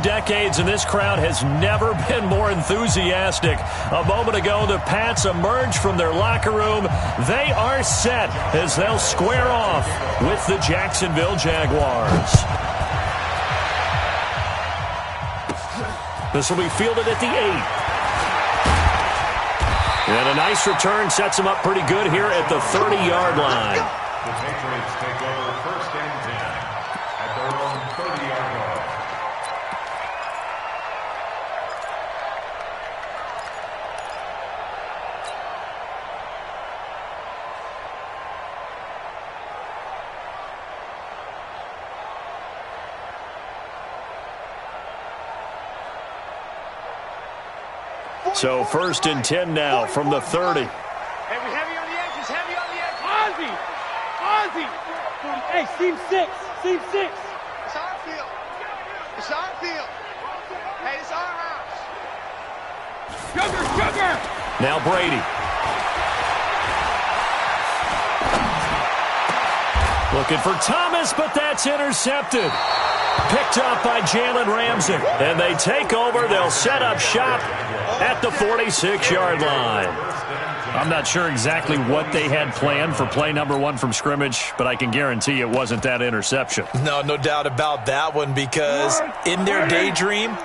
Decades, and this crowd has never been more enthusiastic. A moment ago, the Pats emerged from their locker room. They are set as they'll square off with the Jacksonville Jaguars. This will be fielded at the 8. And a nice return sets him up pretty good here at the 30-yard line. The Patriots take over first and 10 at their own 30-yard line. So first and 10 now from the 30. Heavy on the edges, heavy on the edges. Ozzy! Hey, seam 6. It's our field. It's our field. Hey, it's our house. Sugar! Now Brady. Looking for Thomas, but that's intercepted. Picked up by Jalen Ramsey. And they take over. They'll set up shop at the 46-yard line. I'm not sure exactly what they had planned for play number 1 from scrimmage, but I can guarantee it wasn't that interception. No doubt about that one, because in their daydream,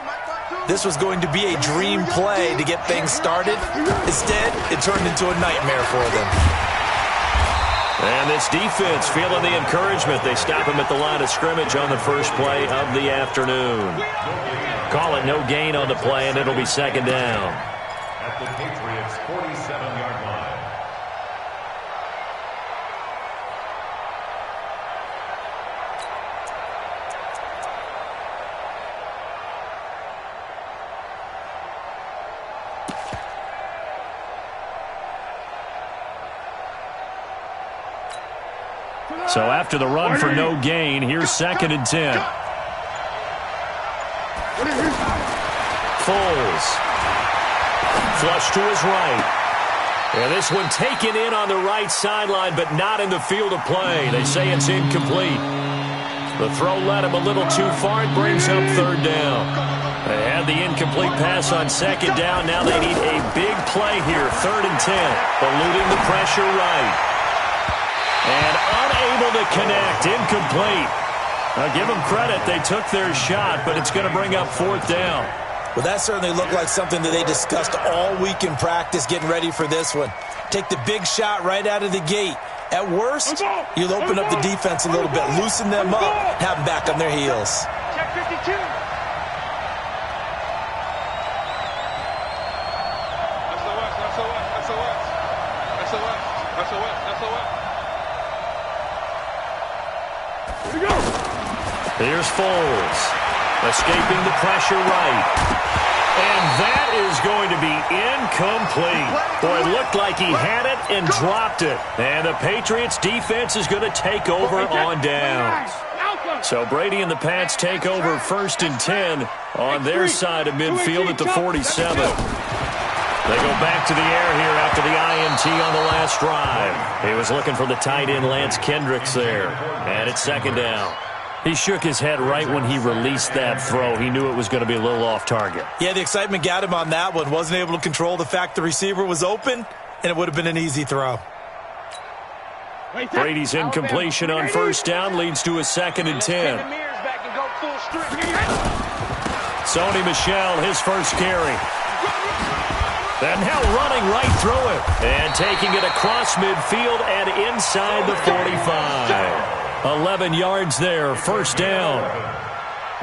this was going to be a dream play to get things started. Instead, it turned into a nightmare for them. And this defense feeling the encouragement. They stop him at the line of scrimmage on the first play of the afternoon. Call it no gain on the play, and it'll be second down. At the Patriots' 47-yard line. So after the run for no gain, here's second and 10. Foles. Flush to his right. And this one taken in on the right sideline, but not in the field of play. They say it's incomplete. The throw led him a little too far. It brings up third down. They had the incomplete pass on second down. Now they need a big play here. Third and 10. Eluding the pressure right. And unable to connect. Incomplete. Now give them credit. They took their shot, but it's going to bring up fourth down. Well, that certainly looked like something that they discussed all week in practice, getting ready for this one. Take the big shot right out of the gate. At worst, you'll open up the defense a little bit, loosen them up, have them back on their heels. Check 52. Here's Foles, escaping the pressure right. And that is going to be incomplete. Boy, it looked like he had it and dropped it. And the Patriots defense is going to take over on downs. So Brady and the Pats take over first and 10 on their side of midfield at the 47. They go back to the air here after the INT on the last drive. He was looking for the tight end Lance Kendricks there. And it's second down. He shook his head right when he released that throw. He knew it was going to be a little off target. Yeah, the excitement got him on that one. Wasn't able to control the fact the receiver was open, and it would have been an easy throw. Brady's incompletion on first down leads to a second and 10. Sony Michel, his first carry. And now running right through it. And taking it across midfield and inside the 45. 11 yards there, first down.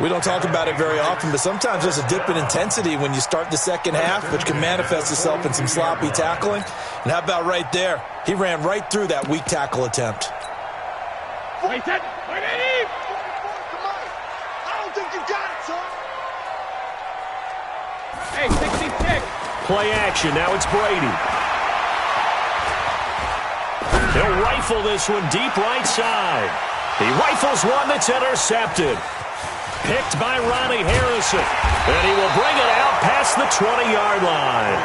We don't talk about it very often, but sometimes there's a dip in intensity when you start the second half, which can manifest itself in some sloppy tackling. And how about right there? He ran right through that weak tackle attempt. Wait, I don't think you got it, son. Hey, 66. Play action, now it's Brady. He'll rifle this one deep right side. He rifles one that's intercepted. Picked by Ronnie Harrison. And he will bring it out past the 20-yard line.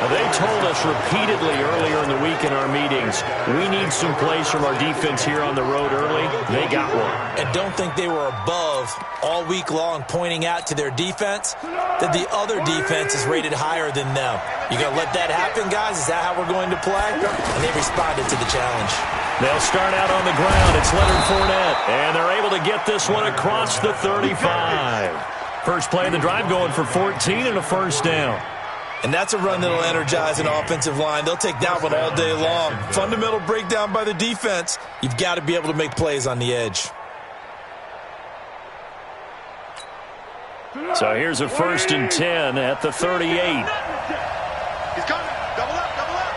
They told us repeatedly earlier in the week in our meetings, we need some plays from our defense here on the road early. They got one. And don't think they were above all week long pointing out to their defense that the other defense is rated higher than them. You going to let that happen, guys? Is that how we're going to play? And they responded to the challenge. They'll start out on the ground. It's Leonard Fournette. And they're able to get this one across the 35. First play of the drive going for 14 and a first down. And that's a run that'll energize an offensive line. They'll take that one all day long. Fundamental breakdown by the defense. You've got to be able to make plays on the edge. So here's a 1st and 10 at the 38. He's coming. Double up, double up.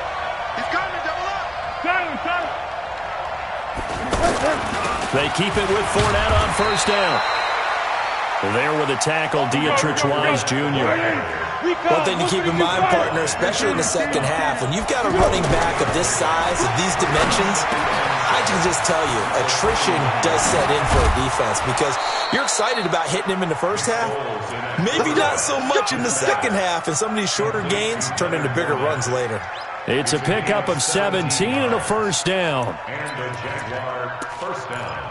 He's coming, double up. Got him. They keep it with Fournette on first down. There with a tackle, Dietrich Wise Jr. One thing to keep in mind, partner, especially in the second half, when you've got a running back of this size, of these dimensions, I can just tell you, attrition does set in for a defense because you're excited about hitting him in the first half. Maybe not so much in the second half, and some of these shorter gains turn into bigger runs later. It's a pickup of 17 and a first down. And the Jaguar first down.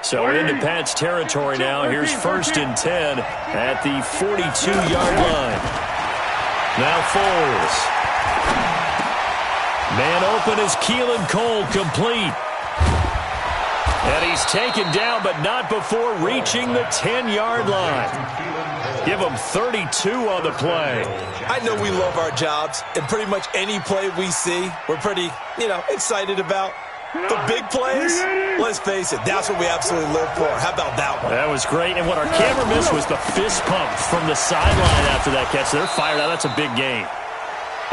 So into Pat's territory now. Here's 1st and 10 at the 42-yard line. Now Foles. Man open is Keelan Cole, complete. And he's taken down, but not before reaching the 10-yard line. Give him 32 on the play. I know we love our jobs, and pretty much any play we see, we're pretty, excited about. The big plays, let's face it, that's what we absolutely live for. How about that one? That was great, and what our camera missed was the fist pump from the sideline after that catch. They're fired out. That's a big gain.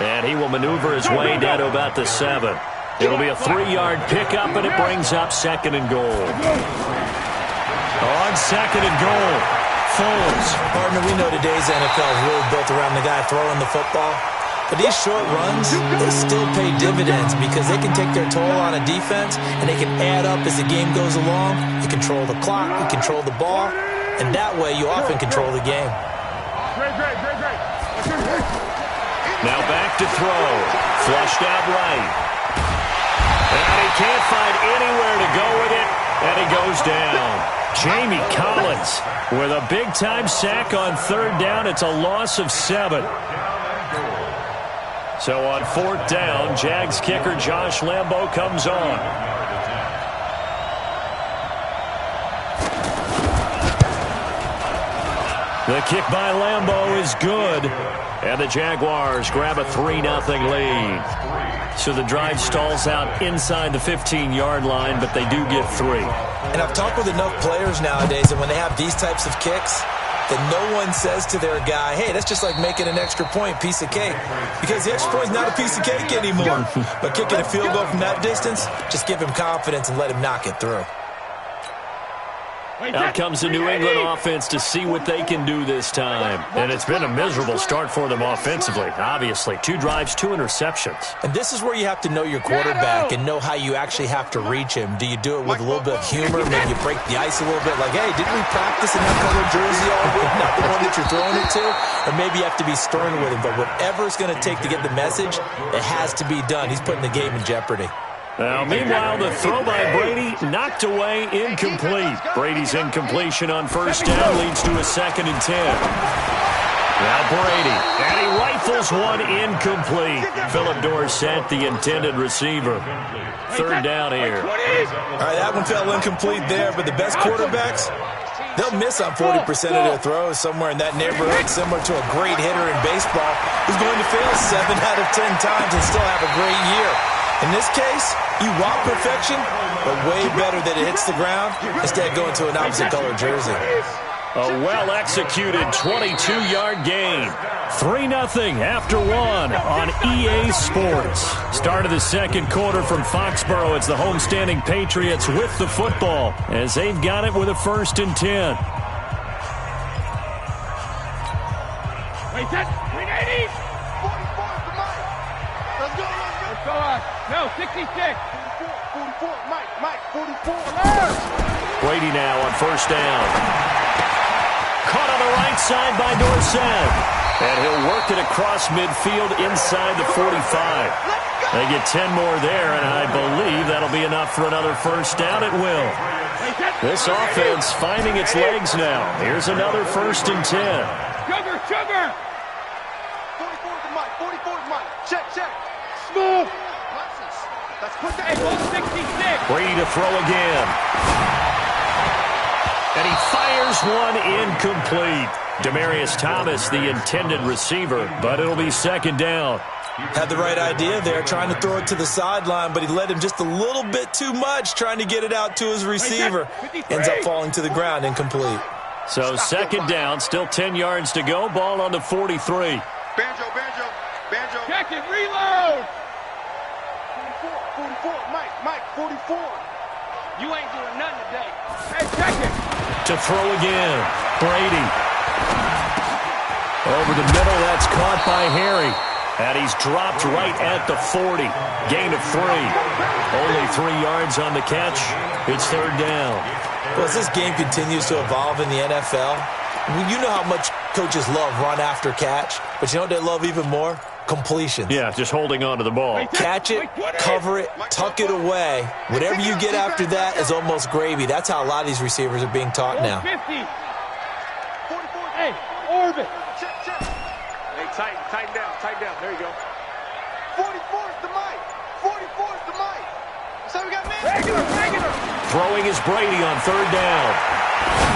And he will maneuver his way down to about the 7. It'll be a 3-yard pickup, and it brings up 2nd and goal. On 2nd and goal, Foles. Partner, we know today's NFL is really built around the guy throwing the football. But these short runs, they still pay dividends because they can take their toll on a defense and they can add up as the game goes along. You control the clock, you control the ball, and that way you often control the game. Now back to throw. Flushed out right. And he can't find anywhere to go with it, and he goes down. Jamie Collins with a big-time sack on 3rd down. It's a loss of 7. So on 4th down, Jags kicker Josh Lambo comes on. The kick by Lambo is good. And the Jaguars grab a 3-0 lead. So the drive stalls out inside the 15-yard line, but they do get 3. And I've talked with enough players nowadays, and when they have these types of kicks, that no one says to their guy, hey, that's just like making an extra point, piece of cake. Because the extra point is not a piece of cake anymore. But kicking a field goal from that distance, just give him confidence and let him knock it through. Out comes the New England offense to see what they can do this time. And it's been a miserable start for them offensively, obviously. 2 drives, 2 interceptions. And this is where you have to know your quarterback and know how you actually have to reach him. Do you do it with a little bit of humor? Maybe you break the ice a little bit, like, hey, didn't we practice in that color jersey all week? Not the one that you're throwing it to? Or maybe you have to be stern with him. But whatever it's going to take to get the message, it has to be done. He's putting the game in jeopardy. Now, meanwhile, the throw by Brady knocked away, incomplete. Brady's incompletion on 1st down leads to a 2nd and 10. Now Brady, and he rifles one incomplete. Philip Dorsett, the intended receiver. 3rd down here. All right, that one fell incomplete there, but the best quarterbacks, they'll miss on 40% of their throws, somewhere in that neighborhood, similar to a great hitter in baseball who's going to fail 7 out of 10 times and still have a great year. In this case, you want perfection, but way better that it hits the ground instead of going to an opposite color jersey. A well-executed 22-yard gain. 3-0 after 1 on EA Sports. Start of the 2nd quarter from Foxborough. It's the homestanding Patriots with the football as they've got it with a 1st and 10. Wait, set. 380. 44 for Mike. Let's go. Let's go. No, 66. 44. Mike. 44. Large. Brady now on 1st down. Caught on the right side by Dorsett. And he'll work it across midfield inside the 45. They get 10 more there, and I believe that'll be enough for another first down. It will. This offense finding its legs now. Here's another 1st and 10. Sugar, sugar! 44 to Mike, 44 to Mike. Check, check. Smooth. Let's put that. 66. Brady to throw again. And he fires one incomplete. Demaryius Thomas, the intended receiver, but it'll be 2nd down. Had the right idea there, trying to throw it to the sideline, but he led him just a little bit too much, trying to get it out to his receiver. Ends up falling to the ground, incomplete. So 2nd down, still 10 yards to go. Ball on the 43. Banjo, banjo, banjo. Check it, reload. 44, 44, Mike, 44. You ain't doing nothing today. Hey, check it. To throw again, Brady. Over the middle, that's caught by Harry. And he's dropped right at the 40. Gain of 3. Only 3 yards on the catch. It's 3rd down. Well, as this game continues to evolve in the NFL, you know how much coaches love run after catch, but you know what they love even more? Completions. Yeah, just holding on to the ball. Catch it, cover it, tuck it away. Whatever you get after that is almost gravy. That's how a lot of these receivers are being taught now. 50. 44. Hey, orbit. Check, check. Hey, tighten down. There you go. 44 is the mic. 44 is the mic. So we got man. Regular. Throwing is Brady on 3rd down.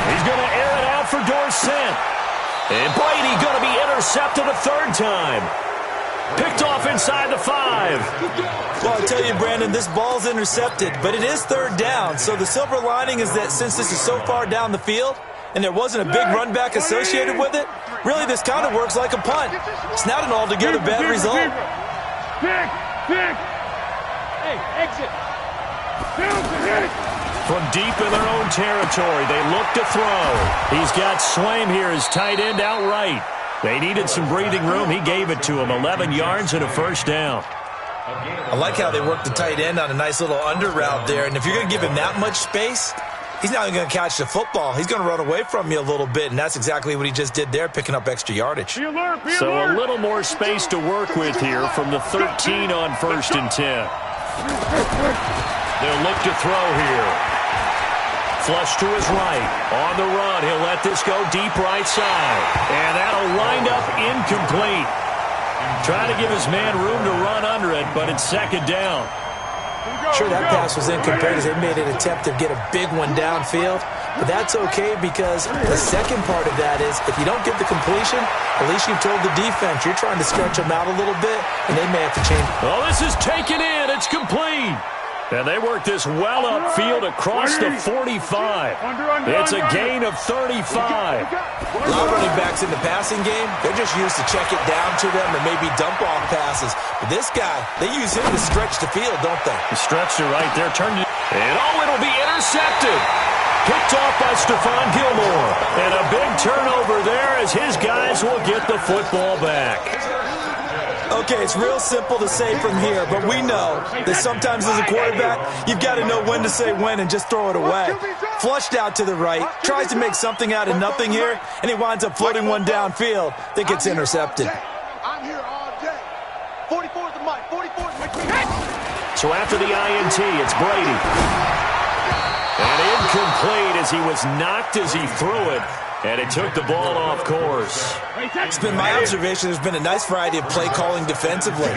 He's going to air it out for Dorsett. And Brady going to be intercepted a 3rd time. Picked off inside the 5. Well, I tell you, Brandon, this ball's intercepted, but it is 3rd down. So the silver lining is that since this is so far down the field and there wasn't a big run back associated with it, really this kind of works like a punt. It's not an altogether bad result. Pick. Hey, exit. From deep in their own territory, they look to throw. He's got Swaim here as tight end outright. They needed some breathing room. He gave it to him. 11 yards and a 1st down. I like how they worked the tight end on a nice little under route there. And if you're going to give him that much space, he's not even going to catch the football. He's going to run away from you a little bit, and that's exactly what he just did there, picking up extra yardage. Be alert. So a little more space to work with here from the 13 on 1st and 10. They'll look to throw here. Flush to his right. On the run, he'll let this go deep right side. And that'll wind up incomplete. Trying to give his man room to run under it, but it's 2nd down. Sure, that pass was incomplete as they made an attempt to get a big one downfield. But that's okay because the second part of that is if you don't get the completion, at least you've told the defense you're trying to stretch them out a little bit, and they may have to change. Oh, this is taken in. It's complete. And they work this well upfield across the 45. It's a gain of 35. A lot of running backs in the passing game, they're just used to check it down to them or maybe dump off passes. But this guy, they use him to stretch the field, don't they? He stretched it right there, turned it, and it'll be intercepted. Picked off by Stephon Gilmore. And a big turnover there as his guys will get the football back. Okay, it's real simple to say from here, but we know that sometimes as a quarterback, you've got to know when to say when and just throw it away. Flushed out to the right, tries to make something out of nothing here, and he winds up floating one downfield that gets intercepted. I'm here all day. 44 is the mic. 44 is the mic. So after the INT, it's Brady. And incomplete as he was knocked as he threw it. And it took the ball off course. It's been my observation there's been a nice variety of play calling defensively.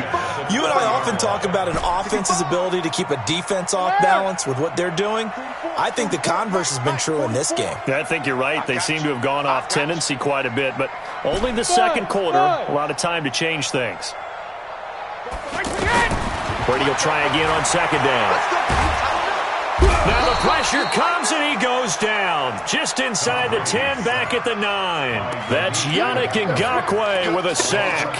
You and I often talk about an offense's ability to keep a defense off balance with what they're doing. I think the converse has been true in this game. I think you're right. They seem to have gone off tendency quite a bit, but only the second quarter, a lot of time to change things. Brady will try again on 2nd down. Now the pressure comes and he goes down. Just inside the 10, back at the 9. That's Yannick Ngakoue with a sack.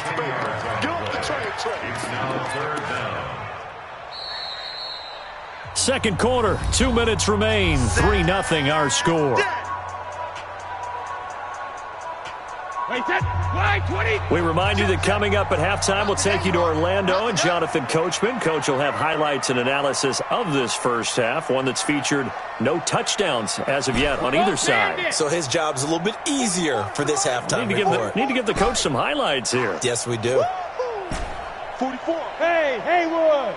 Second quarter, 2 minutes remain. 3-0 our score. We remind you that coming up at halftime, we'll take you to Orlando and Jonathan Coachman. Coach will have highlights and analysis of this first half, one that's featured no touchdowns as of yet on either side. So his job's a little bit easier for this halftime report. Need to give the coach some highlights here. Yes, we do. 44. Hey, Haywood.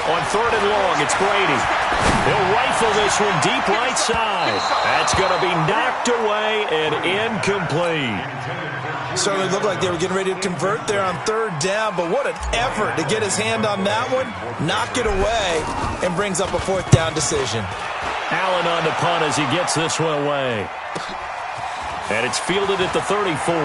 On third and long, it's Brady. He'll rifle this one deep right side. That's going to be knocked away and incomplete. Certainly looked like they were getting ready to convert there on third down, but what an effort to get his hand on that one, knock it away, and brings up a fourth down decision. Allen on the punt as he gets this one away. And it's fielded at the 34.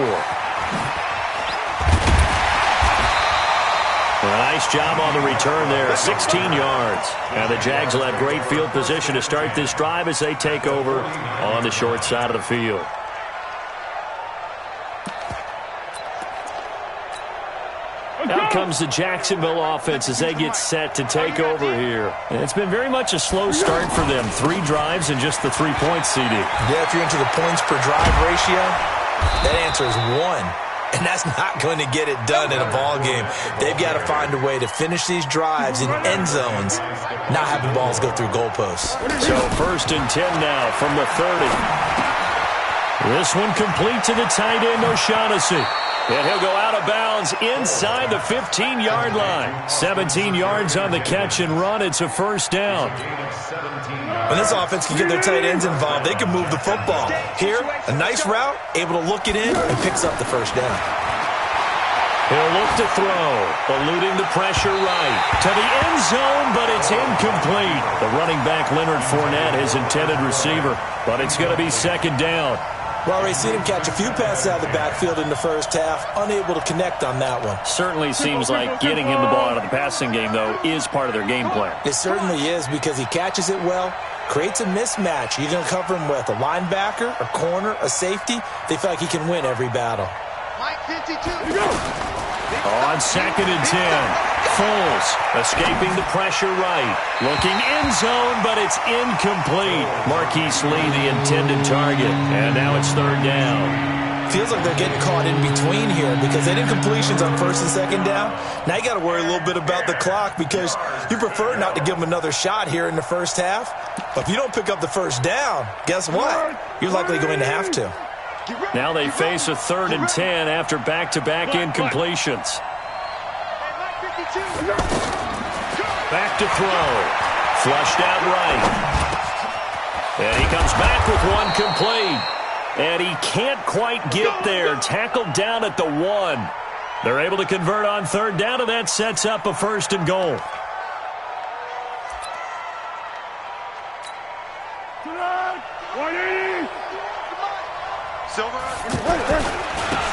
A nice job on the return there, 16 yards. Now the Jags will have great field position to start this drive as they take over on the short side of the field. Out comes the Jacksonville offense as they get set to take over here. And it's been very much a slow start for them. 3 drives and just the 3 points, CD. Yeah, if you're into the points per drive ratio, that answer is 1. And that's not going to get it done in a ball game. They've got to find a way to finish these drives in end zones, not having balls go through goalposts. So 1st and 10 now from the 30. This one complete to the tight end, O'Shaughnessy. And he'll go out of bounds inside the 15-yard line. 17 yards on the catch and run. It's a first down. When this offense can get their tight ends involved, they can move the football. Here, a nice route, able to look it in, and picks up the first down. He'll look to throw, eluding the pressure right. To the end zone, but it's incomplete. The running back, Leonard Fournette, his intended receiver. But it's going to be second down. Well, we've seen him catch a few passes out of the backfield in the first half, unable to connect on that one. Certainly seems like getting him the ball out of the passing game, though, is part of their game plan. It certainly is because he catches it well, creates a mismatch. You're going to cover him with a linebacker, a corner, a safety. They feel like he can win every battle. Mike 52. On 2nd and 10. Foles escaping the pressure right. Looking end zone, but it's incomplete. Marquise Lee, the intended target. And now it's third down. Feels like they're getting caught in between here because they did incompletions on 1st and 2nd down. Now you got to worry a little bit about the clock because you prefer not to give them another shot here in the first half. But if you don't pick up the first down, guess what? You're likely going to have to. Now they face a 3rd and 10 after back-to-back incompletions. Back to throw. Flushed out right. And he comes back with one complete. And he can't quite get there. Tackled down at the 1. They're able to convert on third down, and that sets up a 1st and goal.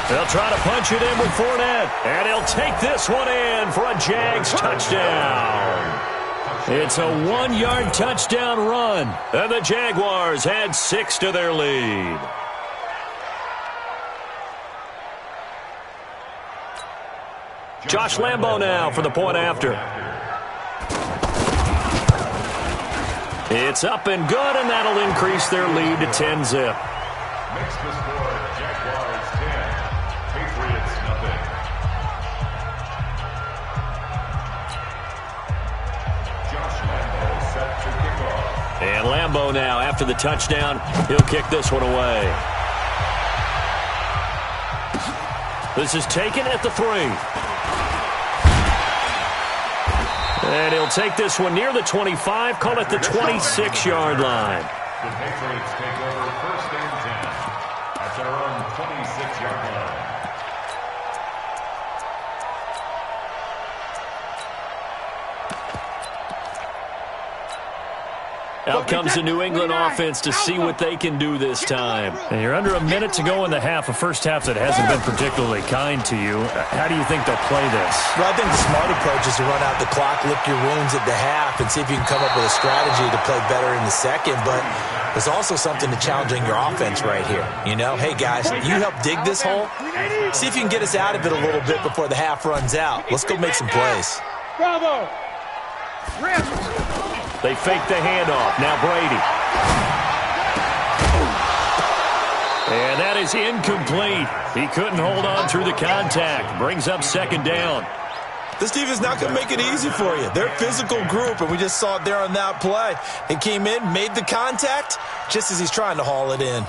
They'll try to punch it in with Fournette. And he'll take this one in for a Jags touchdown. It's a 1-yard touchdown run. And the Jaguars add 6 to their lead. Josh Lambo now for the point after. It's up and good, and that'll increase their lead to 10-zip. Makes the score Jaguars 10, Patriots nothing. Josh Lambo set to kick off. And Lambo now, after the touchdown, he'll kick this one away. This is taken at the 3. And he'll take this one near the 25, call it the 26-yard line. The Patriots take over 1st and 10 at their own 26-yard line. Out comes the New England offense to see what they can do this time. And you're under a minute to go in the half, a first half that hasn't been particularly kind to you. How do you think they'll play this? Well, I think the smart approach is to run out the clock, lick your wounds at the half, and see if you can come up with a strategy to play better in the second. But there's also something to challenging your offense right here. You know, hey, guys, you help dig this hole. See if you can get us out of it a little bit before the half runs out. Let's go make some plays. Bravo. They fake the handoff. Now Brady. And that is incomplete. He couldn't hold on through the contact. Brings up second down. This defense is not going to make it easy for you. They're a physical group, and we just saw it there on that play. He came in, made the contact, just as he's trying to haul it in.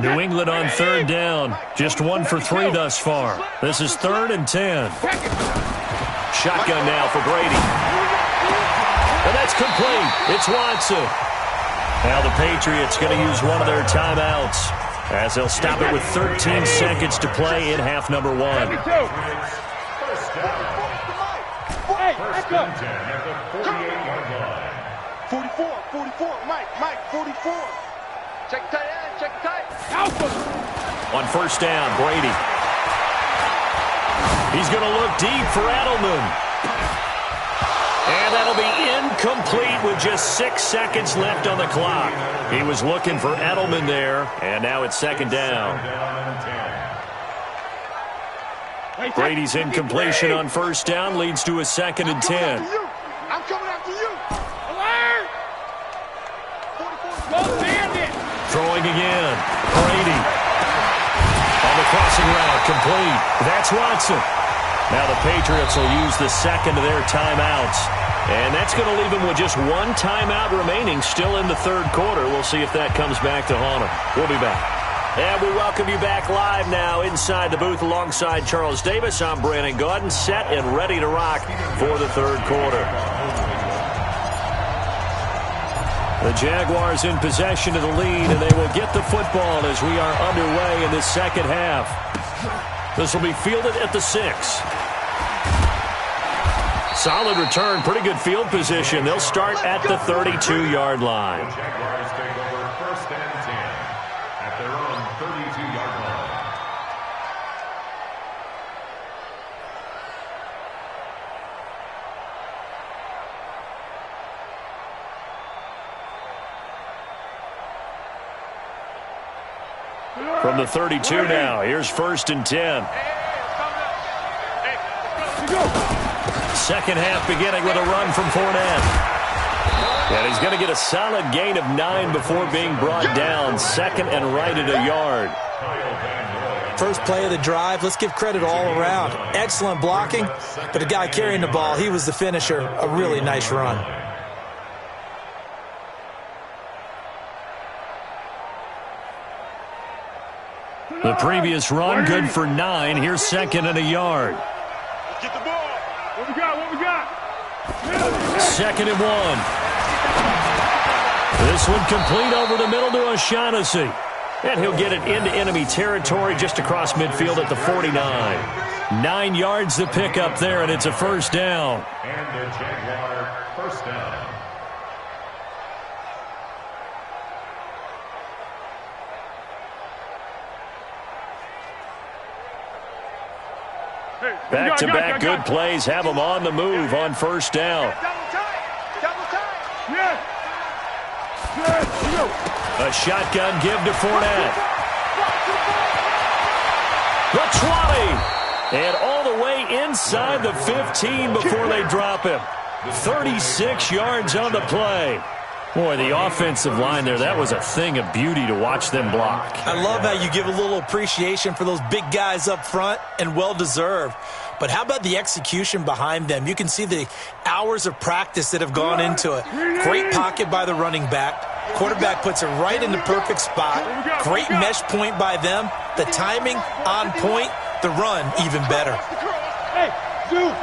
New England on third down. Just 1 for 3 thus far. This is 3rd and 10. Shotgun now for Brady. And that's complete. It's Watson. Now the Patriots going to use one of their timeouts as they'll stop it with 13 seconds to play in half number 1. Hey, let's go. 44, Mike, 44. Check tight end, check tight. On first down, Brady. He's going to look deep for Edelman. And that'll be incomplete with just 6 seconds left on the clock. He was looking for Edelman there, and now it's second down. Brady's incompletion on first down leads to a 2nd and 10. I'm coming after you. Throwing again. Brady. On the crossing route, complete. That's Watson. Now the Patriots will use the second of their timeouts. And that's going to leave them with just 1 timeout remaining still in the 3rd quarter. We'll see if that comes back to haunt them. We'll be back. And we welcome you back live now inside the booth alongside Charles Davis. I'm Brandon Gaudin, set and ready to rock for the 3rd quarter. The Jaguars in possession of the lead, and they will get the football as we are underway in this second half. This will be fielded at the 6. Solid return, pretty good field position. They'll start at the 32-yard line. The Jaguars take over 1st and 10 at their own 32-yard line. From the 32 now, here's 1st and 10. Second half beginning with a run from Fournette. And he's going to get a solid gain of 9 before being brought down. 2nd and right at a yard. First play of the drive, let's give credit all around. Excellent blocking, but the guy carrying the ball, he was the finisher. A really nice run. The previous run, good for 9. Here's 2nd and a yard. Get the ball. What we got? 2nd and 1. This one complete over the middle to O'Shaughnessy. And he'll get it into enemy territory just across midfield at the 49. 9 yards to pick up there, and it's a first down. And the Jaguar first down. Back-to-back good plays have them on the move on first down. Double time. A shotgun give to Fournette. The 20. And all the way inside the 15 before they drop him. 36 yards on the play. Boy, the offensive line there, that was a thing of beauty to watch them block. I love how you give a little appreciation for those big guys up front, and well-deserved. But how about the execution behind them? You can see the hours of practice that have gone into it. Great pocket by the running back. Quarterback puts it right in the perfect spot. Great mesh point by them. The timing on point. The run even better. Hey, dude.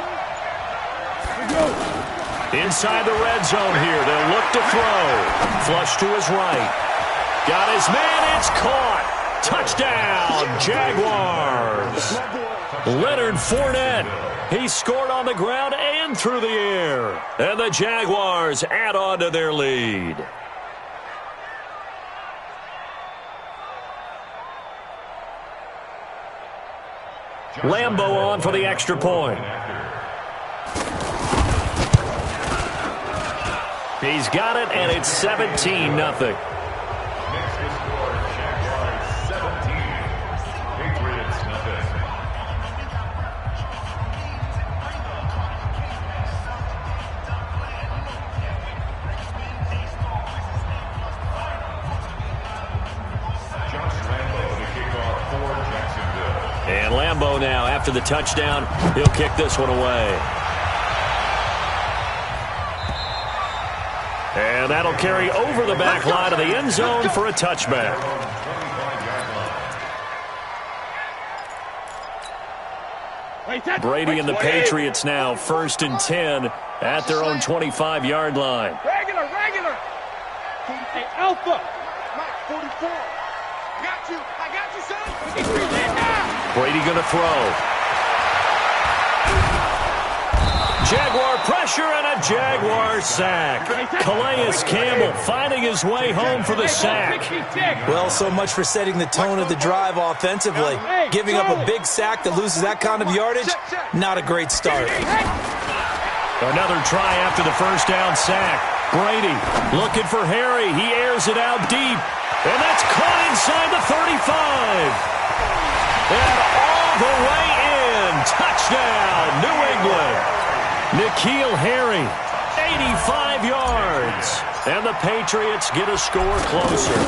Inside the red zone here. They'll look to throw. Flush to his right. Got his man. It's caught. Touchdown, Jaguars. Leonard Fournette. He scored on the ground and through the air. And the Jaguars add on to their lead. Lambo on for the extra point. He's got it, and it's 17-0. Next to score, Jaguars 17, Patriots 0. And Lambeau now, after the touchdown, he'll kick this one away. And that'll carry over the back line of the end zone for a touchback. Brady and the Patriots now 1st and 10 at their own 25-yard line. Regular. Hey, Alpha. Mike, 44. I got you, son. Brady going to throw. Jaguar pressure and a Jaguar sack. Calais Campbell finding his way home for the sack. Well, so much for setting the tone of the drive offensively. Giving up a big sack that loses that kind of yardage, not a great start. Another try after the first down sack. Brady looking for Harry. He airs it out deep. And that's caught inside the 35. And all the way in. Touchdown, New England. N'Keal Harry, 85 yards. And the Patriots get a score closer.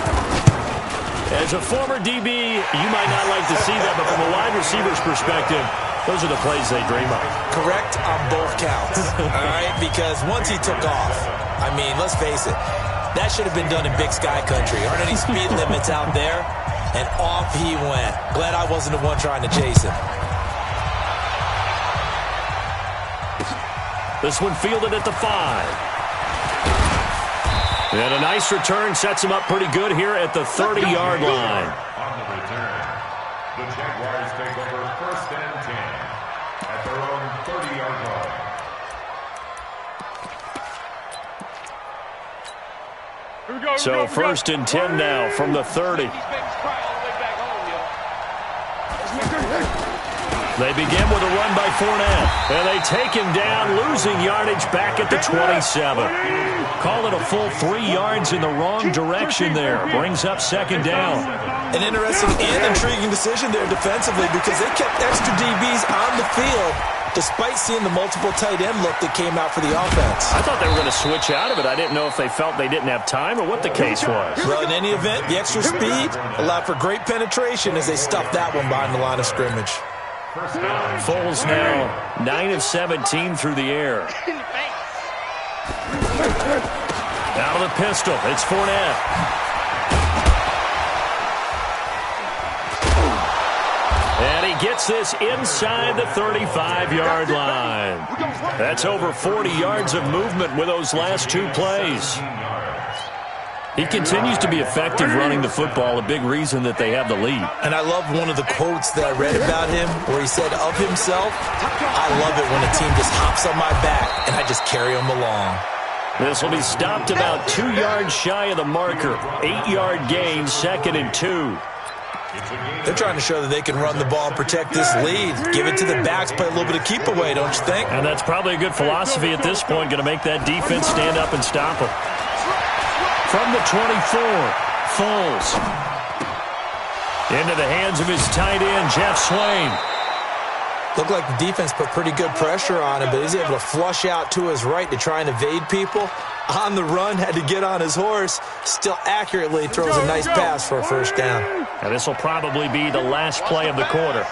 As a former DB, you might not like to see that, but from a wide receiver's perspective, those are the plays they dream of. Correct on both counts. All right, because once he took off, I mean, let's face it, that should have been done in Big Sky Country. Aren't any speed limits out there? And off he went. Glad I wasn't the one trying to chase him. This one fielded at the 5. And a nice return sets him up pretty good here at the 30-yard line. On the return, the Jaguars take over 1st and 10 at their own 30-yard line. So 1st and 10 now from the 30. They begin with a run by Fournette. And they take him down, losing yardage back at the 27. Call it a full 3 yards in the wrong direction there. Brings up 2nd down. An interesting and intriguing decision there defensively because they kept extra DBs on the field despite seeing the multiple tight end look that came out for the offense. I thought they were going to switch out of it. I didn't know if they felt they didn't have time or what the case was. Well, in any event, the extra speed allowed for great penetration as they stuffed that one behind the line of scrimmage. Foles now 9 of 17 through the air. Out of the pistol, it's Fournette. And he gets this inside the 35-yard line. That's over 40 yards of movement with those last 2 plays. He continues to be effective running the football, a big reason that they have the lead. And I love one of the quotes that I read about him where he said of himself, I love it when a team just hops on my back and I just carry them along. This will be stopped about 2 yards shy of the marker. 8-yard gain, 2nd and 2. They're trying to show that they can run the ball and protect this lead. Give it to the backs, play a little bit of keep away, don't you think? And that's probably a good philosophy at this point, going to make that defense stand up and stop them. From the 24, Foles. Into the hands of his tight end, Jeff Swain. Looked like the defense put pretty good pressure on him, but he's able to flush out to his right to try and evade people. On the run, had to get on his horse. Still accurately throws a nice pass for a 1st down. And this will probably be the last play of the quarter.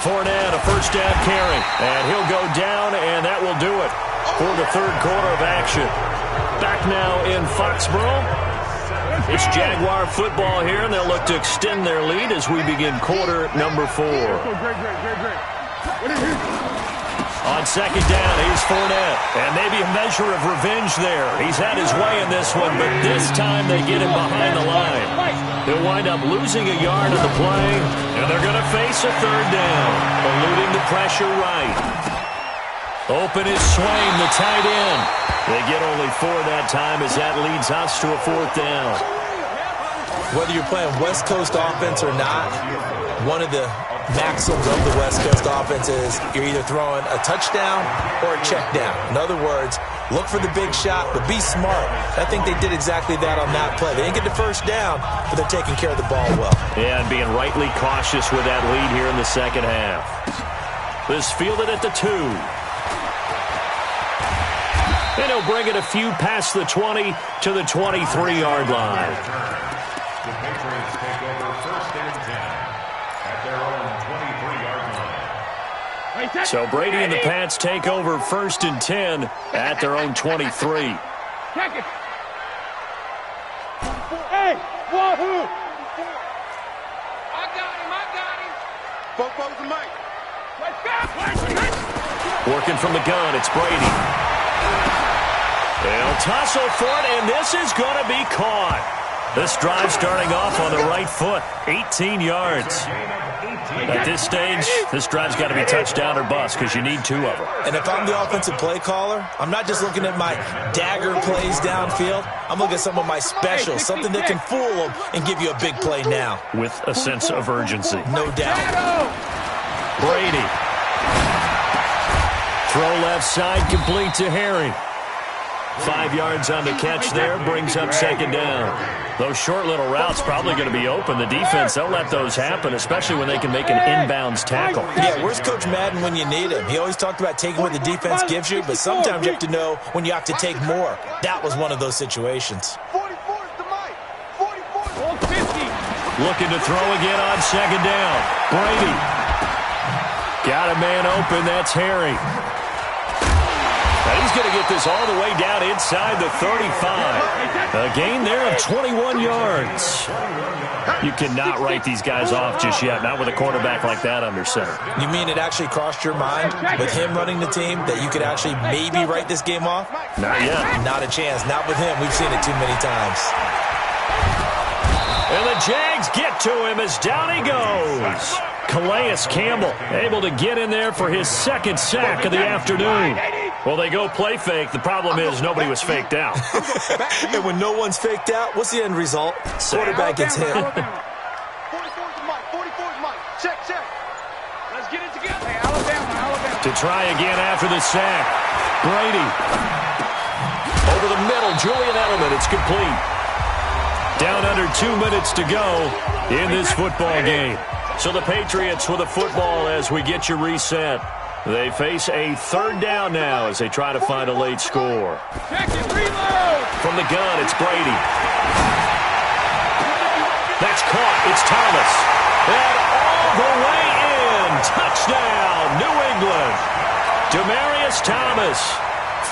Fournette, a 1st down carry. And he'll go down, and that will do it for the 3rd quarter of action. Back now in Foxborough. It's Jaguar football here, and they'll look to extend their lead as we begin quarter number 4. On 2nd down, here's Fournette. And maybe a measure of revenge there. He's had his way in this one, but this time they get him behind the line. He'll wind up losing a yard on the play, and they're going to face a 3rd down. Eluding the pressure right. Open is Swain, the tight end. They get only 4 that time as that leads us to a 4th down. Whether you're playing West Coast offense or not, one of the maxims of the West Coast offense is you're either throwing a touchdown or a check down. In other words, look for the big shot, but be smart. I think they did exactly that on that play. They didn't get the 1st down, but they're taking care of the ball well. Yeah, and being rightly cautious with that lead here in the 2nd half. This fielded at the 2. And he'll bring it a few past the 20 to the 23-yard line. The Patriots take over 1st and 10 at their own 23-yard line. So Brady and the Pats take over 1st and 10 at their own 23. Check it. Hey, wahoo! I got him. Bobo's the mic. Working from the gun, it's Brady. They'll tussle for it, and this is going to be caught. This drive starting off on the right foot, 18 yards. At this stage, this drive's got to be touchdown or bust because you need 2 of them. And if I'm the offensive play caller, I'm not just looking at my dagger plays downfield. I'm looking at some of my specials, something that can fool them and give you a big play now. With a sense of urgency. No doubt. Brady. Throw left side, complete to Harry. 5 yards on the catch there, brings up 2nd down. Those short little routes probably going to be open. The defense, they'll let those happen, especially when they can make an inbounds tackle. Yeah, where's Coach Madden when you need him? He always talked about taking what the defense gives you, but sometimes you have to know when you have to take more. That was one of those situations. 44 is the mic. 44 is 50. Looking to throw again on 2nd down. Brady. Got a man open, that's Harry. And he's going to get this all the way down inside the 35. A gain there of 21 yards. You cannot write these guys off just yet, not with a quarterback like that under center. You mean it actually crossed your mind with him running the team that you could actually maybe write this game off? Not yet. Not a chance. Not with him. We've seen it too many times. And the Jags get to him as down he goes. Calais Campbell able to get in there for his 2nd sack of the afternoon. Well, they go play fake. The problem is nobody was faked out. And when no one's faked out, what's the end result? Quarterback gets hit. 44 is the mic. 44 is mic. Check. Let's get it together. Hey, Alabama. To try again after the sack. Brady. Over the middle, Julian Edelman. It's complete. Down under 2 minutes to go in this football game. So the Patriots with a football as we get you reset. They face a 3rd down now as they try to find a late score. Check it, reload. From the gun, it's Brady. That's caught. It's Thomas. And all the way in. Touchdown, New England. Demaryius Thomas,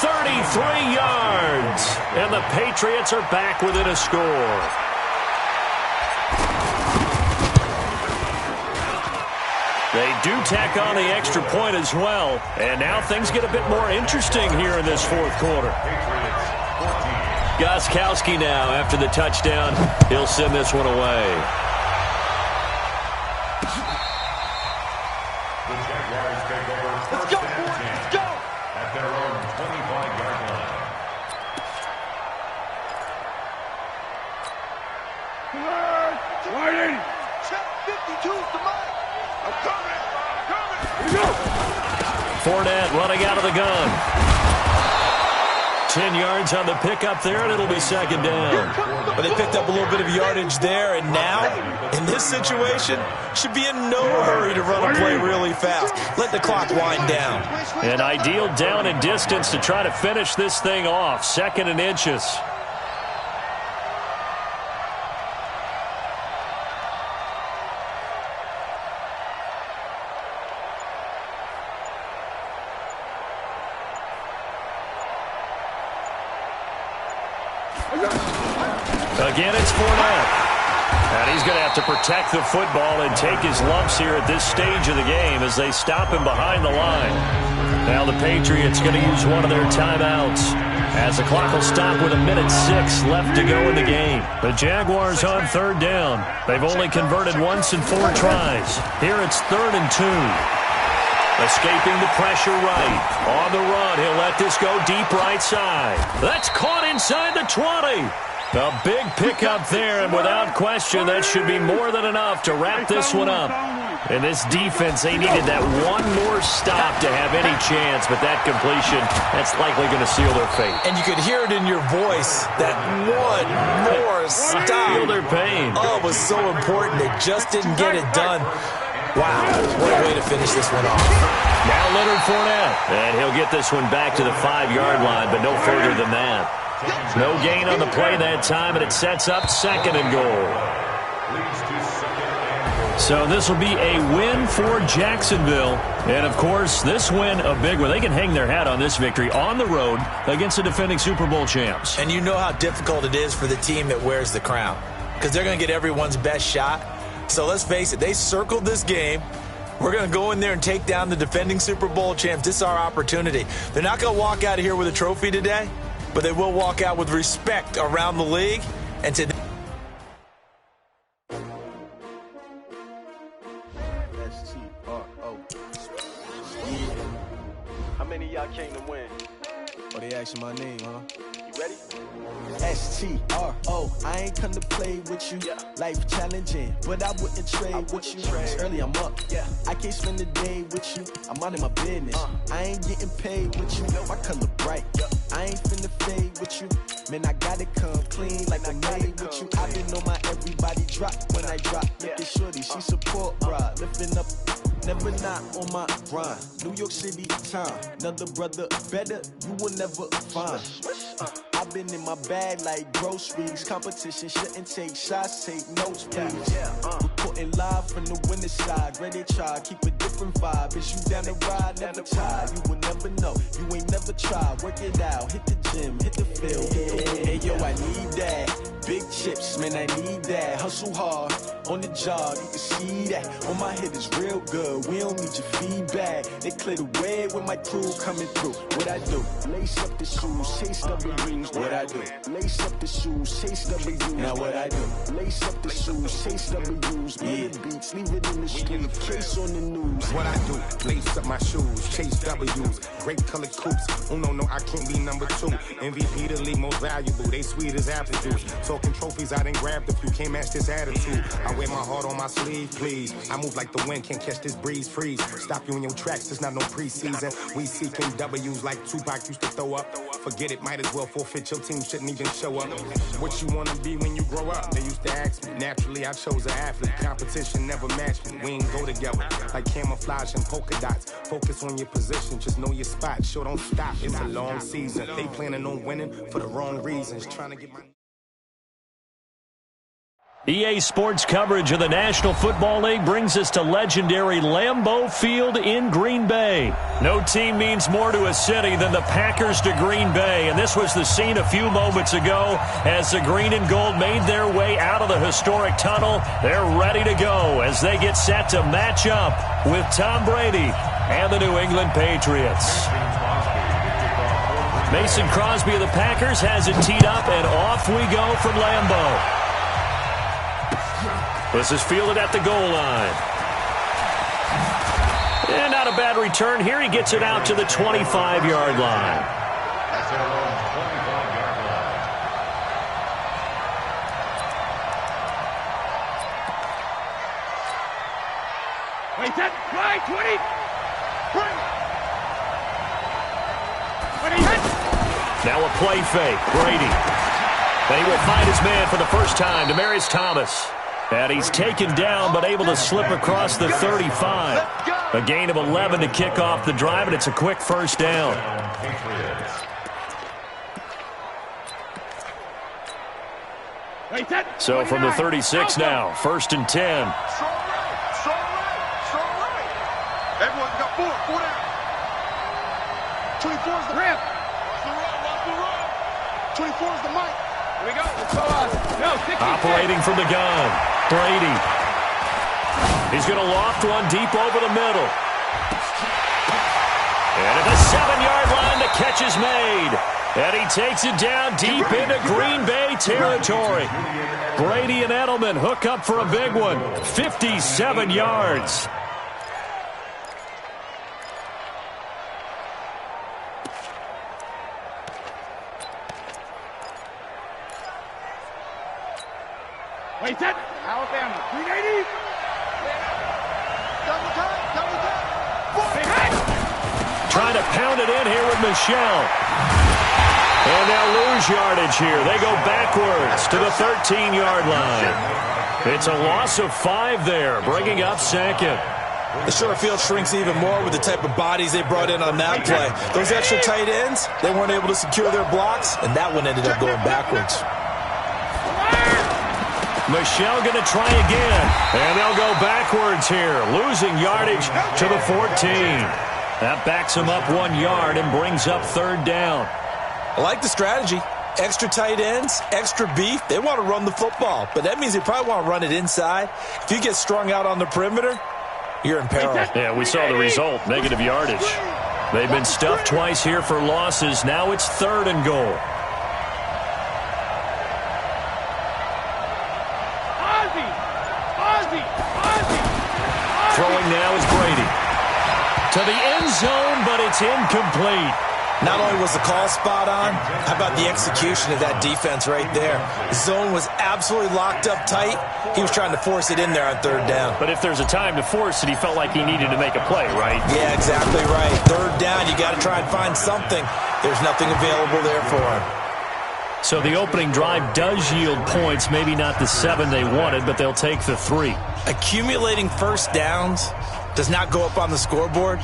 33 yards. And the Patriots are back within a score. They do tack on the extra point as well. And now things get a bit more interesting here in this 4th quarter. Gostkowski now after the touchdown. He'll send this one away. The Jaguars take over 1st and 10 at their own 25-yard line. Check 52 is the mic. I'm coming. Fournette running out of the gun. 10 yards on the pickup there, and it'll be 2nd down. But they picked up a little bit of yardage there, and now, in this situation, should be in no hurry to run a play really fast. Let the clock wind down. An ideal down and distance to try to finish this thing off. 2nd and inches. Again, it's Fournette. And he's going to have to protect the football and take his lumps here at this stage of the game as they stop him behind the line. Now the Patriots going to use one of their timeouts as the clock will stop with 1:06 left to go in the game. The Jaguars on 3rd down. They've only converted once in 4 tries. Here it's 3rd and 2. Escaping the pressure right. On the run, he'll let this go deep right side. That's caught inside the 20. A big pickup there, and without question, that should be more than enough to wrap this one up. And this defense, they needed that one more stop to have any chance, but that completion, that's likely going to seal their fate. And you could hear it in your voice, that one more stop. Feel their pain. Oh, it was so important. They just didn't get it done. Wow, what a way to finish this one off. Now Leonard Fournette, and he'll get this one back to the 5-yard line, but no further than that. No gain on the play that time, and it sets up 2nd and goal. So this will be a win for Jacksonville. And, of course, this win a big one. They can hang their hat on this victory on the road against the defending Super Bowl champs. And you know how difficult it is for the team that wears the crown, because they're going to get everyone's best shot. So let's face it, they circled this game. We're going to go in there and take down the defending Super Bowl champs. This is our opportunity. They're not going to walk out of here with a trophy today, but they will walk out with respect around the league. And today, How many of y'all came to win? Oh, they asking my name, huh? You ready? STRO, I ain't come to play with you. Life challenging, but I wouldn't trade with you. It's early, I'm up. I can't spend the day with you. I'm out of my business. I ain't getting paid with you. My color bright. I ain't finna fade with you. Man, I gotta come clean like I'm made with you. I been on my everybody drop when I drop. Look at shorty, she support ride. Lifting up, never not on my grind. New York City time, another brother better you will never find. I've been in my bag like groceries. Competition shouldn't take shots, take notes, please. Reporting live from the winning side. Ready to try, keep a different vibe. Is you down the ride, never tired. You will never know, you ain't never tried. Work it out, hit the gym, hit the field. Hey yo, I need that. Big chips, man, I need that. Hustle hard, on the job, you can see that. On my head is real good, we don't need your feedback. They clear the way with my crew coming through. What I do? Lace up the shoes, chase W's. What I do? Lace up the shoes, chase W's. Now what I do? Lace up the shoes, chase W's. Bring the beats, leave it in the street, case on the news. What I do? Lace up my shoes, chase W's. Great colored coops. Oh no, I can't be number 2. MVP the league most valuable. They sweet as apple juice. Talking trophies, I done grabbed a few. Can't match this attitude. I wear my heart on my sleeve, please. I move like the wind, can't catch this breeze. Freeze. Stop you in your tracks. It's not no preseason. We seeking W's like Tupac used to throw up. Forget it, might as well forfeit. Your team shouldn't even show up. What you wanna be when you grow up? They used to ask me. Naturally, I chose an athlete. Competition never matched me. We ain't go together like camouflage and polka dots. Focus on your position, just know your spot. Sure, don't stop. It's a long season. They planning on winning for the wrong reasons. Trying to get my EA Sports coverage of the National Football League brings us to legendary Lambeau Field in Green Bay. No team means more to a city than the Packers to Green Bay, and this was the scene a few moments ago as the green and gold made their way out of the historic tunnel. They're ready to go as they get set to match up with Tom Brady and the New England Patriots. Mason Crosby of the Packers has it teed up, and off we go from Lambeau. This is fielded at the goal line. And not a bad return here. He gets it out to the 25-yard line. That's their own 25-yard line. Wait, set, right, 20. Bring. 20, hit. Now a play fake. Brady. And he will find his man for the first time, Demaryius Thomas. And he's taken down, but able to slip across the 35. A gain of 11 to kick off the drive, and it's a quick first down. So from the 36 now, 1st and 10. Strong right. Everyone's got 4 down. 24 is the ramp. Watch the run. 24 is the mic. Here we go. Operating from the gun, Brady. He's going to loft one deep over the middle. And at the 7-yard line, the catch is made. And he takes it down deep into Green Bay territory. Brady and Edelman hook up for a big one. 57 yards. Wait, set. Alabama, 380. Double time. Trying to pound it in here with Michelle. And they'll lose yardage here. They go backwards to the 13-yard line. It's a loss of 5 there, bringing up 2nd. the short field shrinks even more with the type of bodies they brought in on that play. Those extra tight ends, they weren't able to secure their blocks, and that one ended up going backwards. Michelle going to try again. And they'll go backwards here, losing yardage to the 14. That backs them up 1 yard and brings up third down. I like the strategy. Extra tight ends, extra beef. They want to run the football, but that means they probably want to run it inside. If you get strung out on the perimeter, you're in peril. Yeah, we saw the result, negative yardage. They've been stuffed twice here for losses. Now it's 3rd and goal. Throwing now is Brady. To the end zone, but it's incomplete. Not only was the call spot on, how about the execution of that defense right there? The zone was absolutely locked up tight. He was trying to force it in there on 3rd down. But if there's a time to force it, he felt like he needed to make a play, right? Yeah, exactly right. 3rd down, you got to try and find something. There's nothing available there for him. So the opening drive does yield points, maybe not the 7 they wanted, but they'll take the 3. Accumulating first downs does not go up on the scoreboard,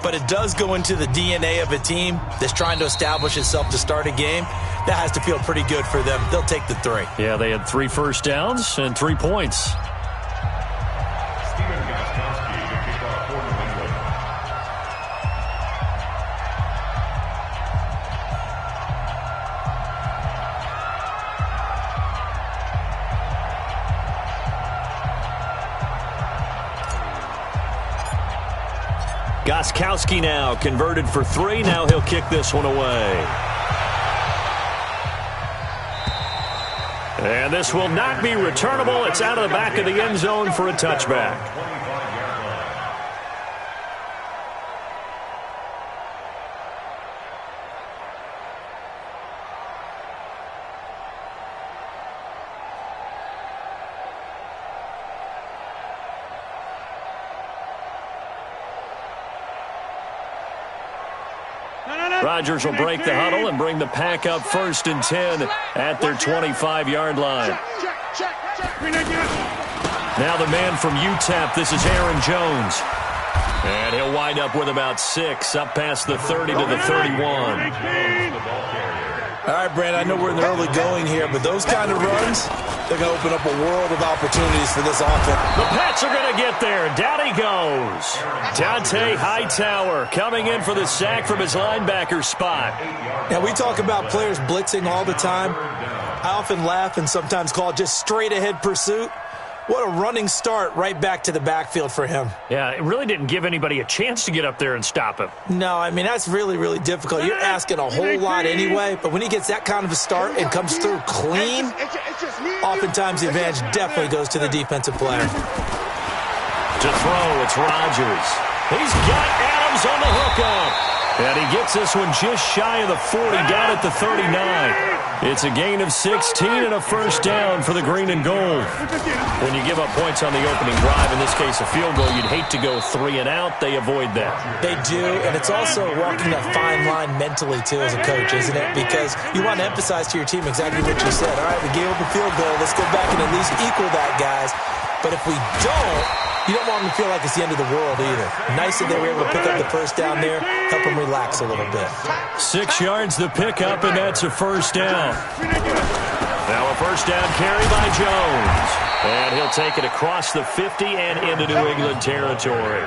but it does go into the DNA of a team that's trying to establish itself to start a game. That has to feel pretty good for them. They'll take the 3. Yeah, they had 3 first downs and 3 points. Gostkowski now converted for 3. Now he'll kick this one away. And this will not be returnable. It's out of the back of the end zone for a touchback. Rodgers will break the huddle and bring the pack up 1st and 10 at their 25-yard line. Now the man from UTEP, this is Aaron Jones. And he'll wind up with about 6, up past the 30 to the 31. All right, Brand, I know we're in the early going here, but those kind of runs, they're going to open up a world of opportunities for this offense. The Pats are going to get there. Down he goes. Dante Hightower coming in for the sack from his linebacker spot. Now, we talk about players blitzing all the time. I often laugh and sometimes call it just straight-ahead pursuit. What a running start right back to the backfield for him. Yeah, it really didn't give anybody a chance to get up there and stop him. No, I mean, that's really, really difficult. You're asking a whole lot anyway, but when he gets that kind of a start and comes through clean, oftentimes the advantage definitely goes to the defensive player. To throw, it's Rodgers. He's got Adams on the hookup. And he gets this one just shy of the 40, down at the 39. It's a gain of 16 and a first down for the green and gold. When you give up points on the opening drive, in this case a field goal, you'd hate to go 3 and out. They avoid that. They do, and it's also walking that fine line mentally, too, as a coach, isn't it? Because you want to emphasize to your team exactly what you said. All right, we gave up a field goal. Let's go back and at least equal that, guys. But if we don't, you don't want them to feel like it's the end of the world either. Nice that they were able to pick up the first down there, help them relax a little bit. 6 yards the pickup, and that's a first down. Now a first down carry by Jones. And he'll take it across the 50 and into New England territory.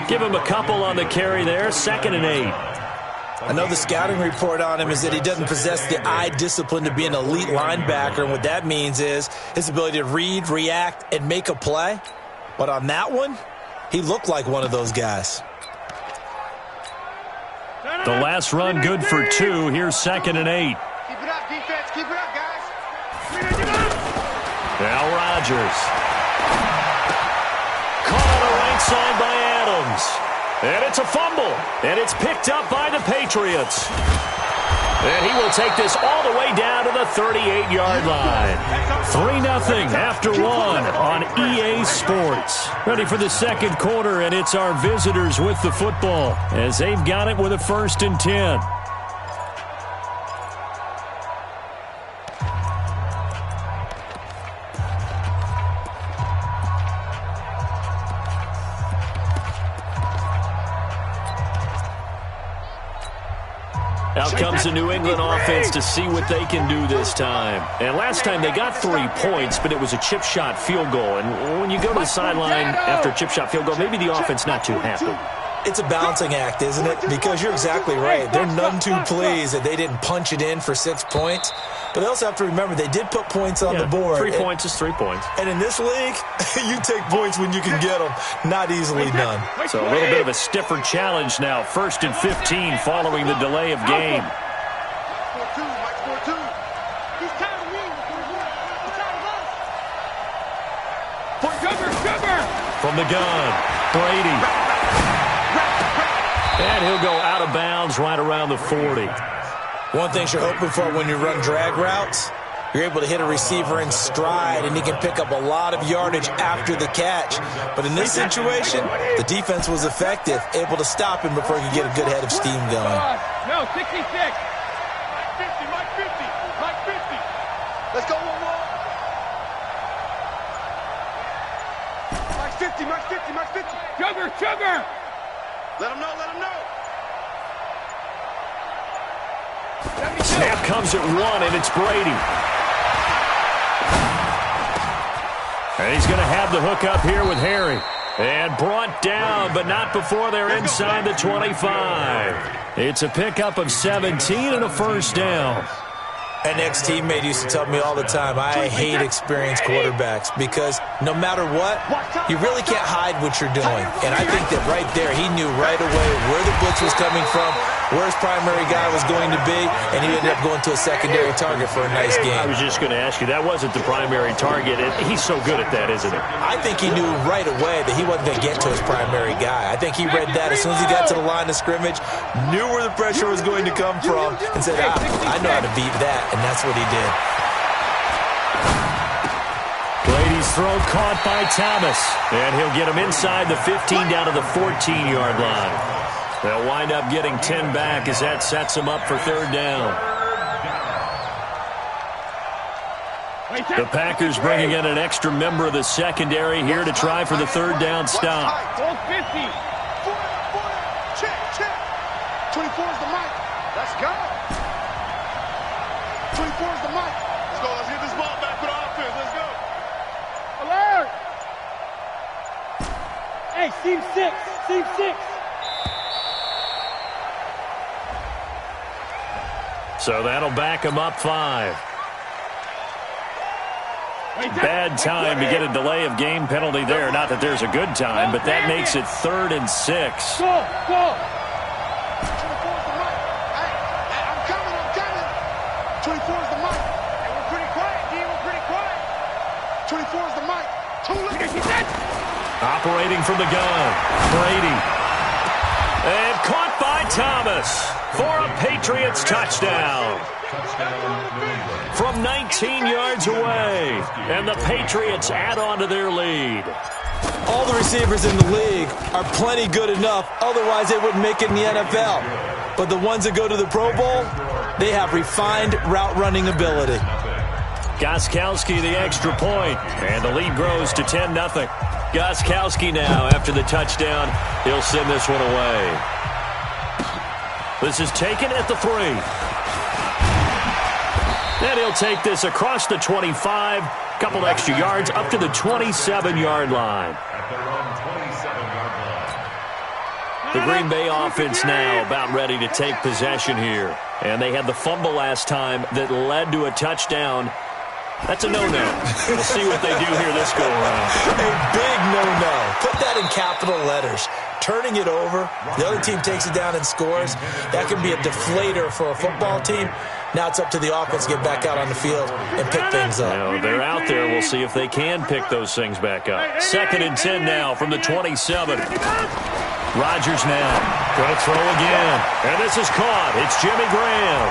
Give him a couple on the carry there, 2nd and 8. I know the scouting report on him is that he doesn't possess the eye discipline to be an elite linebacker, and what that means is his ability to read, react, and make a play. But on that one, he looked like one of those guys. The last run good for 2. Here's 2nd and 8. Keep it up, defense. Keep it up, guys. Now Rodgers. Caught on the right side by Adams. And it's a fumble. And it's picked up by the Patriots. And he will take this all the way down to the 38-yard line. 3-0 after 1 on EA Sports. Ready for the second quarter, and it's our visitors with the football as they've got it with a 1st and 10. Out comes the New England offense to see what they can do this time. And last time they got 3 points, but it was a chip shot field goal. And when you go to the sideline after a chip shot field goal, maybe the offense not too happy. It's a balancing act, isn't it? Because you're exactly right. They're none too pleased that they didn't punch it in for 6 points. But they also have to remember they did put points on the board. 3 points is 3 points. And in this league, you take points when you can get them. Not easily done. So a little bit of a stiffer challenge now. 1st and 15 following the delay of game. From the gun, Brady. And he'll go out of bounds right around the 40. One thing you're hoping for when you run drag routes, you're able to hit a receiver in stride, and he can pick up a lot of yardage after the catch. But in this situation, the defense was effective, able to stop him before he could get a good head of steam going. No, 66. Mike 50. Let's go, one more. Mike 50. Sugar. Let him know. Snap comes at 1, and it's Brady. And he's going to have the hook up here with Harry. And brought down, but not before they're inside the 25. It's a pickup of 17 and a first down. An ex-teammate used to tell me all the time, I hate experienced quarterbacks because no matter what, you really can't hide what you're doing. And I think that right there, he knew right away where the blitz was coming from, where his primary guy was going to be, and he ended up going to a secondary target for a nice game. I was just going to ask you, that wasn't the primary target. He's so good at that, isn't he? I think he knew right away that he wasn't going to get to his primary guy. I think he read that as soon as he got to the line of scrimmage, knew where the pressure was going to come from, and said, I know how to beat that. And that's what he did. Brady's throw caught by Thomas. And he'll get him inside the 15 down to the 14-yard line. They'll wind up getting 10 back as that sets them up for 3rd down. The Packers bringing in an extra member of the secondary here to try for the 3rd down stop. 50. Check. 24 is the mic. Let's go. 24 is the mic. Let's go. Let's get this ball back for the offense. Let's go. Alert. Hey, team 6. So that'll back him up 5. Bad time to get a delay of game penalty there. Not that there's a good time, but that makes it 3rd and 6. Go. 24 is the mic. Hey, we're pretty quiet, D. We're pretty quiet. 24 is the mic. Operating from the gun, Brady. And caught by Thomas for a Patriots touchdown. From 19 yards away. And the Patriots add on to their lead. All the receivers in the league are plenty good enough. Otherwise, they wouldn't make it in the NFL. But the ones that go to the Pro Bowl, they have refined route running ability. Gostkowski the extra point, and the lead grows to 10-0. Gostkowski now, after the touchdown, he'll send this one away. This is taken at the 3. Then he'll take this across the 25, couple extra yards, up to the 27-yard line. The Green Bay offense now about ready to take possession here. And they had the fumble last time that led to a touchdown. That's a no-no. We'll see what they do here this go-around. A big no-no. Put that in capital letters. Turning it over, the other team takes it down and scores. That can be a deflator for a football team. Now it's up to the offense to get back out on the field and pick things up. Now, they're out there. We'll see if they can pick those things back up. 2nd and 10 now from the 27. Rodgers now. Going to throw again. And this is caught. It's Jimmy Graham.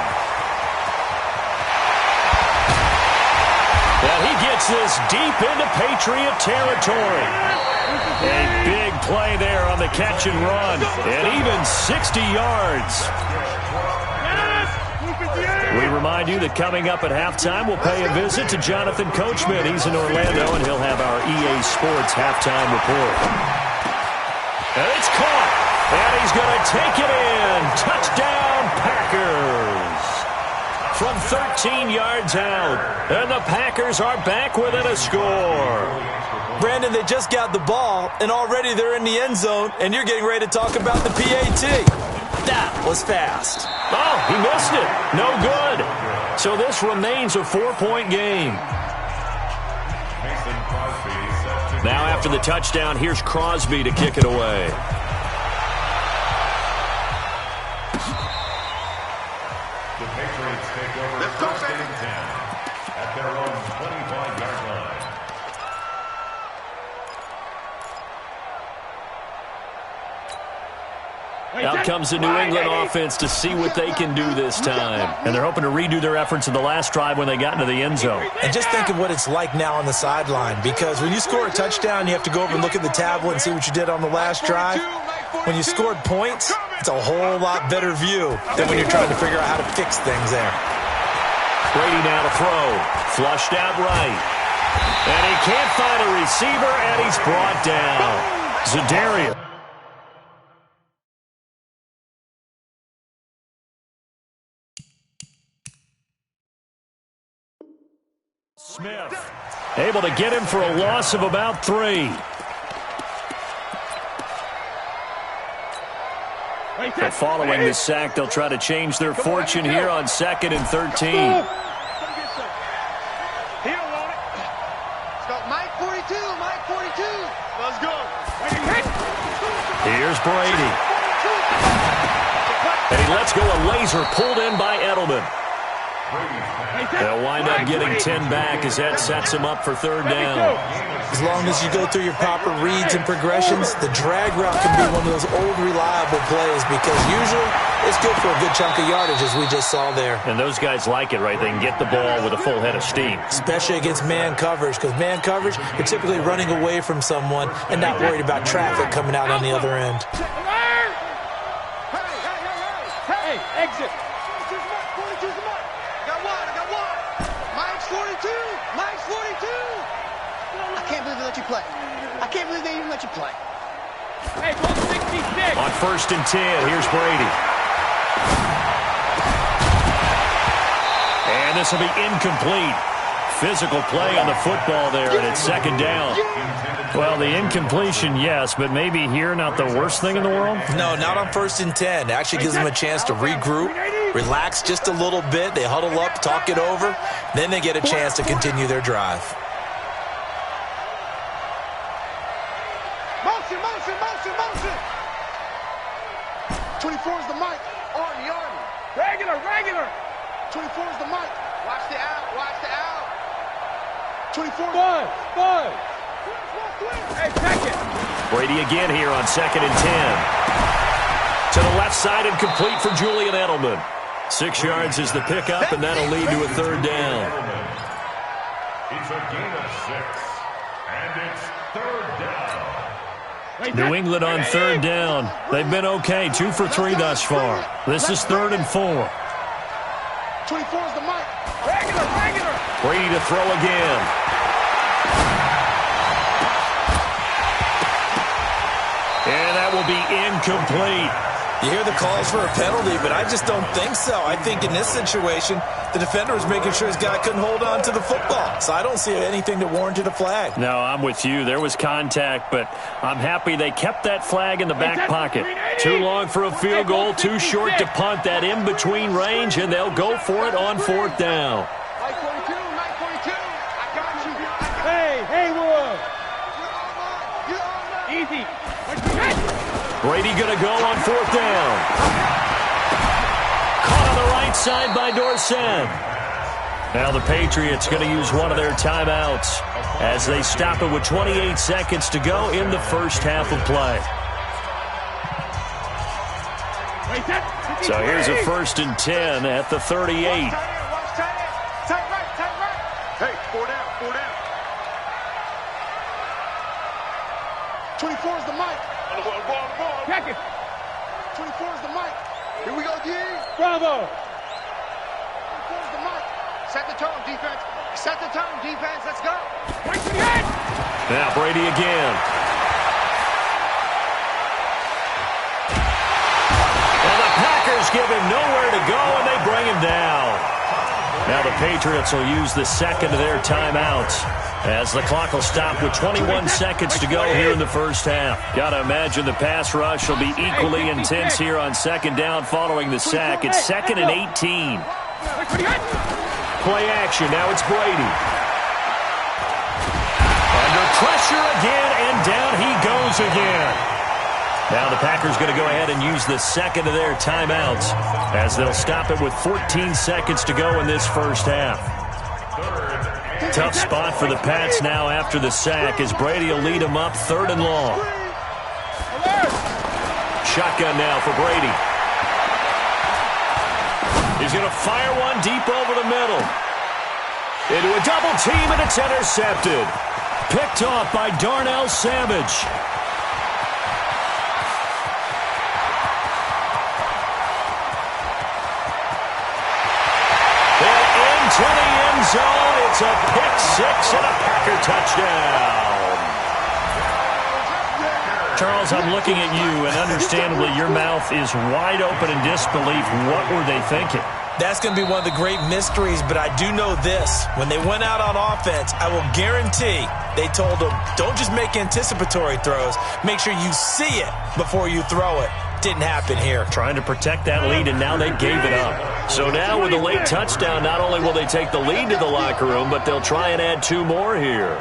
And he gets this deep into Patriot territory. A big play there on the catch and run. And even 60 yards. We remind you that coming up at halftime, we'll pay a visit to Jonathan Coachman. He's in Orlando, and he'll have our EA Sports halftime report. And it's caught. And he's going to take it in. Touchdown, Packers. From 13 yards out. And the Packers are back within a score. Brandon, they just got the ball, and already they're in the end zone, and you're getting ready to talk about the PAT. That was fast. Oh, he missed it. No good. So this remains a 4-point game. Now after the touchdown, here's Crosby to kick it away. The Patriots take over first and 10 at their own 25-yard line. Out comes the New England offense to see what they can do this time. And they're hoping to redo their efforts in the last drive when they got into the end zone. And just think of what it's like now on the sideline, because when you score a touchdown, you have to go over and look at the tablet and see what you did on the last drive. When you scored points, it's a whole lot better view than when you're trying to figure out how to fix things there. Brady now to throw. Flushed out right. And he can't find a receiver, and he's brought down. Za'Darius. Smith able to get him for a loss of about 3. But following the sack, they'll try to change their fortune here on 2nd and 13. He don't want it. Let's go. Mike 42. Mike 42. Let's go. Here's Brady. And he lets go a laser pulled in by Edelman. They'll wind up getting 10 back as that sets him up for 3rd down. As long as you go through your proper reads and progressions, the drag route can be one of those old reliable plays because usually it's good for a good chunk of yardage, as we just saw there. And those guys like it, right? They can get the ball with a full head of steam. Especially against man coverage, because man coverage, you're typically running away from someone and not worried about traffic coming out on the other end. Hey, exit. 42's the mark. I got one. Mike's 42. Mike's 42. I can't believe they let you play. I can't believe they even let you play. Hey, 166. On 1st and 10, here's Brady. And this will be incomplete. Physical play on the football there, and it's 2nd down. Well, the incompletion, yes, but maybe here not the worst thing in the world? No, not on 1st and 10. It actually gives them a chance to regroup, relax just a little bit. They huddle up, talk it over. Then they get a chance to continue their drive. Motion. 24 is the mic. Army. Regular. 24 is the mic. Watch the out. 24. Five. Hey, check it. Brady again here on 2nd and 10. To the left side and complete for Julian Edelman. 6 yards is the pickup, and that'll lead to a 3rd down. It's a gain of 6, and it's 3rd down. New England on 3rd down. They've been okay, 2 for 3 thus far. This is 3rd and 4. 24 is the mic. Regular. Brady to throw again. And that will be incomplete. You hear the calls for a penalty, but I just don't think so. I think in this situation, the defender was making sure his guy couldn't hold on to the football. So I don't see anything that warranted a flag. No, I'm with you. There was contact, but I'm happy they kept that flag in the back pocket. Too long for a field goal, too short to punt that in-between range, and they'll go for it on 4th down. Mike 42. I got you. Hey, Haywood. Easy. Brady going to go on 4th down. Caught on the right side by Dorsett. Now the Patriots going to use one of their timeouts as they stop it with 28 seconds to go in the first half of play. So here's a 1st and 10 at the 38. Tight right. Hey, 4 down. 24 is the mic. Check it. 24 is the mic. Here we go, D. Bravo. 24 is the mic. Set the tone, defense. Let's go. Now Brady again. Packers give him nowhere to go, and they bring him down. Now the Patriots will use the second of their timeouts as the clock will stop with 21 seconds to go here in the first half. Got to imagine the pass rush will be equally intense here on second down following the sack. It's 2nd and 18. Play action. Now it's Brady. Under pressure again, and down he goes again. Now the Packers going to go ahead and use the second of their timeouts as they'll stop it with 14 seconds to go in this first half. Tough spot for the Pats now after the sack as Brady will lead them up 3rd and long. Shotgun now for Brady. He's going to fire one deep over the middle. Into a double team, and it's intercepted. Picked off by Darnell Savage. To the end zone. It's a pick six and a Packer touchdown. Charles, I'm looking at you, and understandably your mouth is wide open in disbelief. What were they thinking? That's going to be one of the great mysteries, but I do know this. When they went out on offense, I will guarantee they told them, don't just make anticipatory throws. Make sure you see it before you throw it. Didn't happen here. Trying to protect that lead, and now they gave it up. So now with a late touchdown, not only will they take the lead to the locker room, but they'll try and add 2 more here.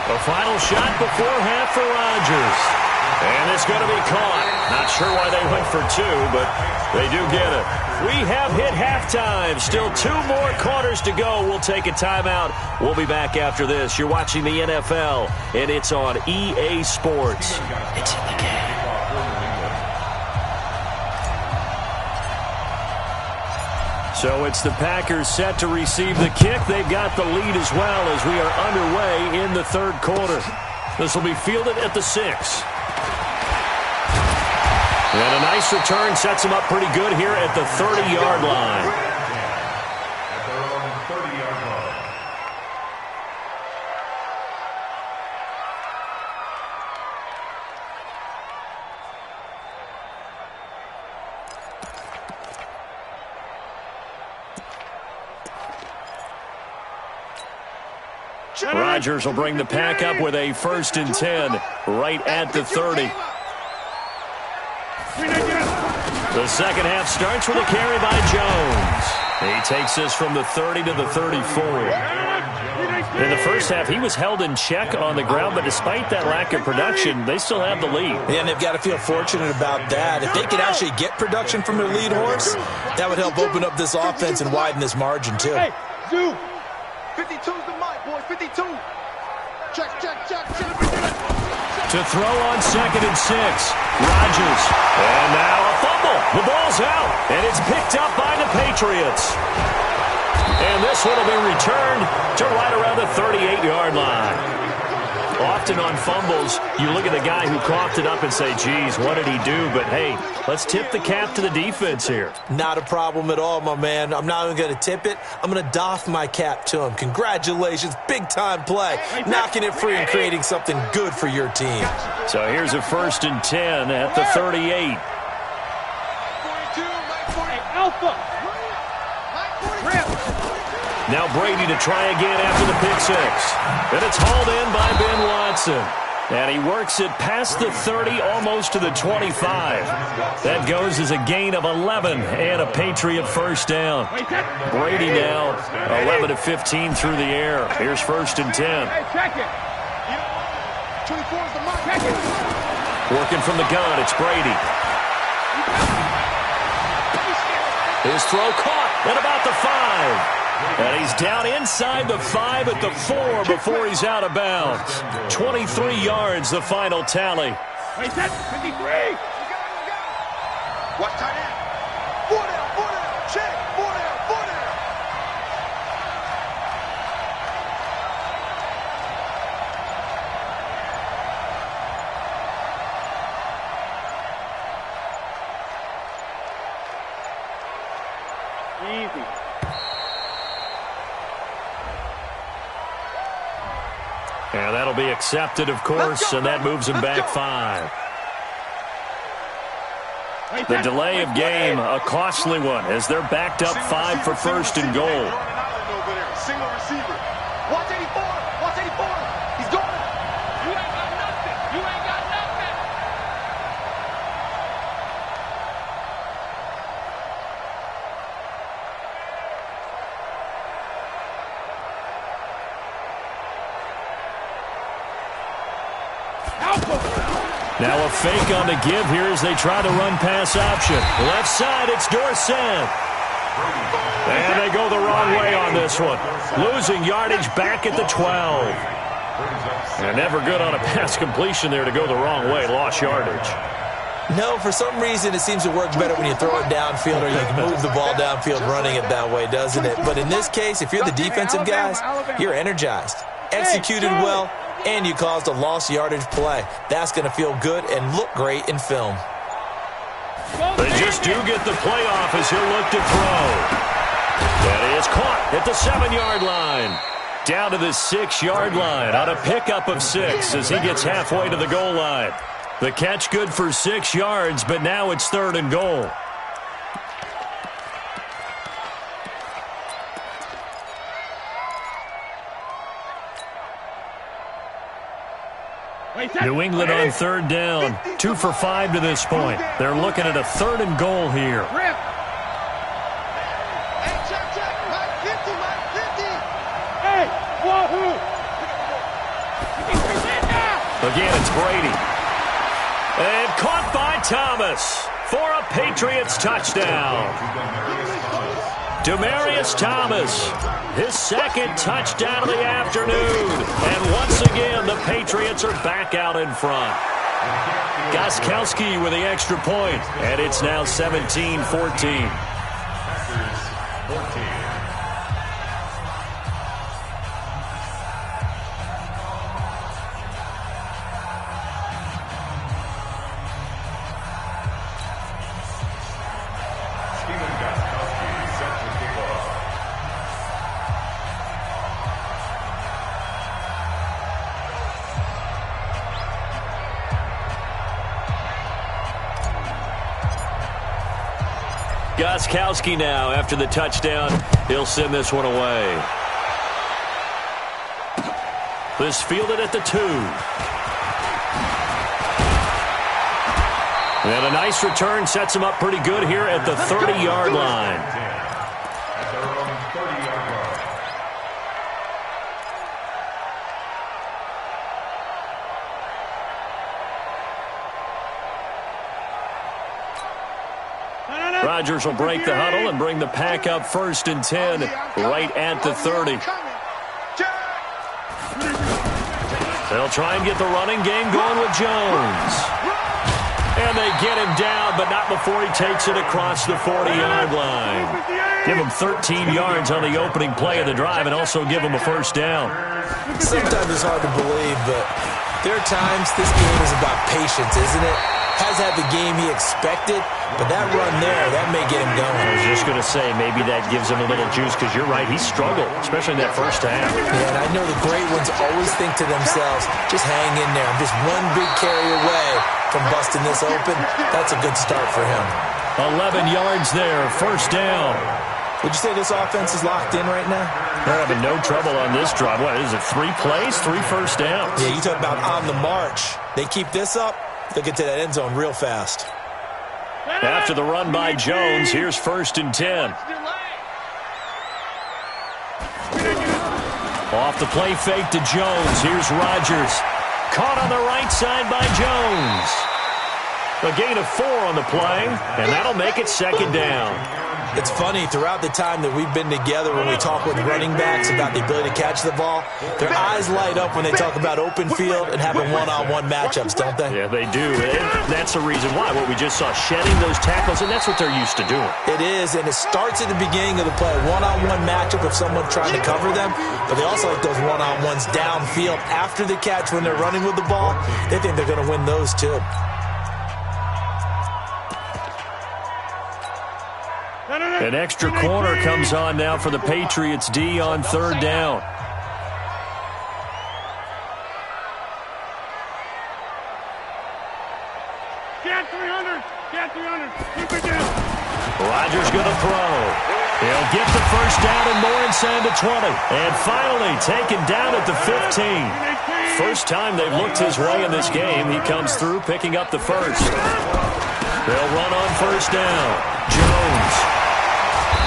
The final shot before half for Rodgers. And it's going to be caught. Not sure why they went for 2, but they do get it. We have hit halftime. Still 2 more quarters to go. We'll take a timeout. We'll be back after this. You're watching the NFL, and it's on EA Sports. It's in the game. So it's the Packers set to receive the kick. They've got the lead as well as we are underway in the 3rd quarter. This will be fielded at the 6. And a nice return sets him up pretty good here at the 30-yard line. At their own 30-yard line. Rodgers will bring the Pack up with a 1st and 10 right at the 30. The second half starts with a carry by Jones. He takes this from the 30 to the 34. In the first half, he was held in check on the ground, but despite that lack of production, they still have the lead. And they've got to feel fortunate about that. If they could actually get production from their lead horse, that would help open up this offense and widen this margin, too. Hey, Zoo, 52's the mic, boys, 52. Check. To throw on 2nd and 6. Rodgers. And now a fumble. The ball's out. And it's picked up by the Patriots. And this one will be returned to right around the 38-yard line. Often on fumbles, you look at the guy who coughed it up and say, geez, what did he do? But, hey, let's tip the cap to the defense here. Not a problem at all, my man. I'm not even going to tip it. I'm going to doff my cap to him. Congratulations. Big-time play. Knocking it free and creating something good for your team. So here's a 1st and 10 at the 38. 42, Alpha. Now Brady to try again after the pick 6. And it's hauled in by Ben Watson. And he works it past the 30, almost to the 25. That goes as a gain of 11 and a Patriot 1st down. Brady now 11 of 15 through the air. Here's 1st and 10. Working from the gun, it's Brady. His throw caught at about the 5. And he's down inside the 5 at the 4 before he's out of bounds. 23 yards, the final tally. 53. Watch tight end. 4 down, check. 4 down. Easy. And that'll be accepted, of course, and that moves them back 5. The delay of game, a costly one, as they're backed up 5 for first and goal. Single receiver. Watch 84. Watch 84. He's going. You ain't got nothing. You ain't got nothing. Now a fake on the give here as they try to run pass option. Left side, it's Dorsett. And they go the wrong way on this one. Losing yardage back at the 12. And never good on a pass completion there to go the wrong way. Lost yardage. No, for some reason it seems to work better when you throw it downfield or you can move the ball downfield running it that way, doesn't it? But in this case, if you're the defensive guys, you're energized, executed well, and you caused a lost yardage play. That's going to feel good and look great in film. They just do get the playoff as he'll look to throw. That is caught at the 7-yard line. Down to the 6-yard line on a pickup of 6 as he gets halfway to the goal line. The catch good for 6 yards, but now it's 3rd and goal. New England on 3rd down. 2 for 5 to this point. They're looking at a 3rd and goal here. Again, it's Brady. And caught by Thomas for a Patriots touchdown. Demaryius Thomas, his 2nd touchdown of the afternoon. And once again, the Patriots are back out in front. Gostkowski with the extra point, and it's now 17-14. Gostkowski now, after the touchdown, he'll send this one away. This fielded at the 2. And a nice return sets him up pretty good here at the 30-yard line. At their own 30-yard line. Rodgers will break the huddle and bring the pack up 1st and 10 right at the 30. They'll try and get the running game going with Jones. And they get him down, but not before he takes it across the 40-yard line. Give him 13 yards on the opening play of the drive and also give him a 1st down. Sometimes it's hard to believe, but there are times this game is about patience, isn't it? Has had the game he expected, but that run there, that may get him going. I was just going to say, maybe that gives him a little juice, because you're right, he struggled, especially in that first half. Yeah, and I know the great ones always think to themselves, just hang in there. I'm just one big carry away from busting this open. That's a good start for him. 11 yards there, 1st down. Would you say this offense is locked in right now? They're having no trouble on this drive. What is it, 3 plays, 3 first downs? Yeah, you talk about on the march. They keep this up, they'll get to that end zone real fast. After the run by Jones, here's 1st and 10. Off the play fake to Jones. Here's Rodgers. Caught on the right side by Jones. A gain of 4 on the play, and that'll make it 2nd down. It's funny, throughout the time that we've been together, when we talk with running backs about the ability to catch the ball, their eyes light up when they talk about open field and having one-on-one matchups, don't they? Yeah, they do. And that's the reason why. What we just saw, shedding those tackles, and that's what they're used to doing. It is, and it starts at the beginning of the play. One-on-one matchup if someone's trying to cover them, but they also like those one-on-ones downfield after the catch when they're running with the ball. They think they're going to win those too. An extra corner comes on now for the Patriots D on 3rd down. Rodgers going to throw. He'll get the first down and more inside the 20. And finally taken down at the 15. First time they've looked his way in this game. He comes through picking up the first. They'll run on first down. Jones.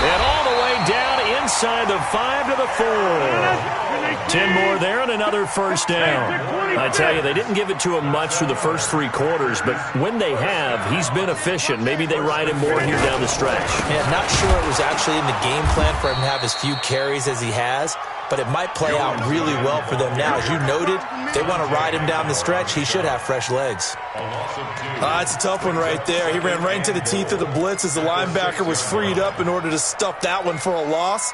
And all the way down inside the 5 to the 4. 10 more there and another first down. I tell you, they didn't give it to him much through the first 3 quarters, but when they have, he's been efficient. Maybe they ride him more here down the stretch. Man, not sure it was actually in the game plan for him to have as few carries as he has, but it might play out really well for them now. As you noted, they want to ride him down the stretch. He should have fresh legs. It's a tough one right there. He ran right into the teeth of the blitz as the linebacker was freed up in order to stuff that one for a loss.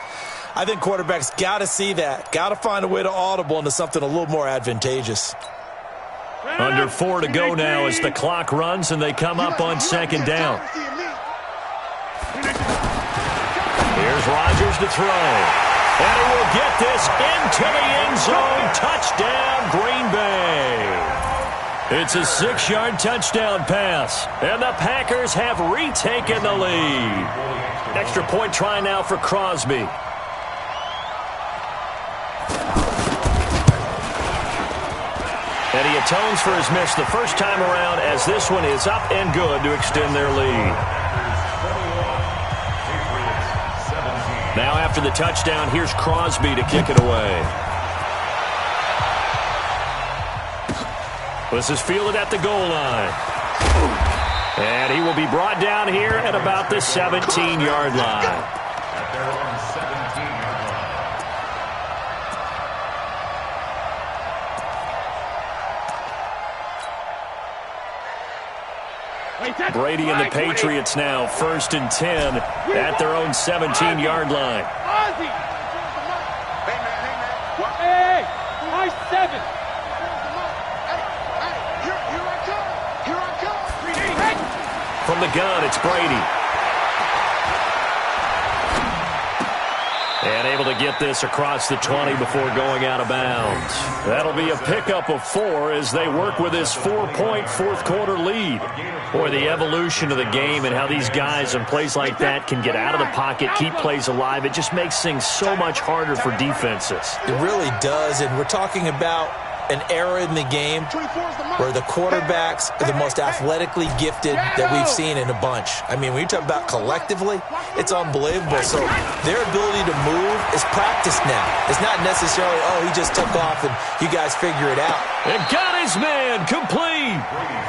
I think quarterbacks got to see that. Got to find a way to audible into something a little more advantageous. Under 4 to go now as the clock runs and they come up on second down. Here's Rodgers to throw. And he will get this into the end zone. Touchdown, Green Bay. It's a 6-yard touchdown pass. And the Packers have retaken the lead. Extra point try now for Crosby. And he atones for his miss the first time around as this one is up and good to extend their lead. Now after the touchdown, here's Crosby to kick it away. This is fielded at the goal line. And he will be brought down here at about the 17-yard line. Brady and the Patriots now, 1st and 10 at their own 17-yard line. Hey, my 7. Here I come. From the gun, it's Brady. And able to get this across the 20 before going out of bounds. That'll be a pickup of 4 as they work with this 4-point fourth-quarter lead. Boy, the evolution of the game and how these guys in plays like that can get out of the pocket, keep plays alive, it just makes things so much harder for defenses. It really does, and we're talking about an era in the game where the quarterbacks are the most athletically gifted that we've seen in a bunch. I mean, when you talk about collectively, it's unbelievable. So their ability to move is practiced now. It's not necessarily, oh, he just took off and you guys figure it out. And got his man complete.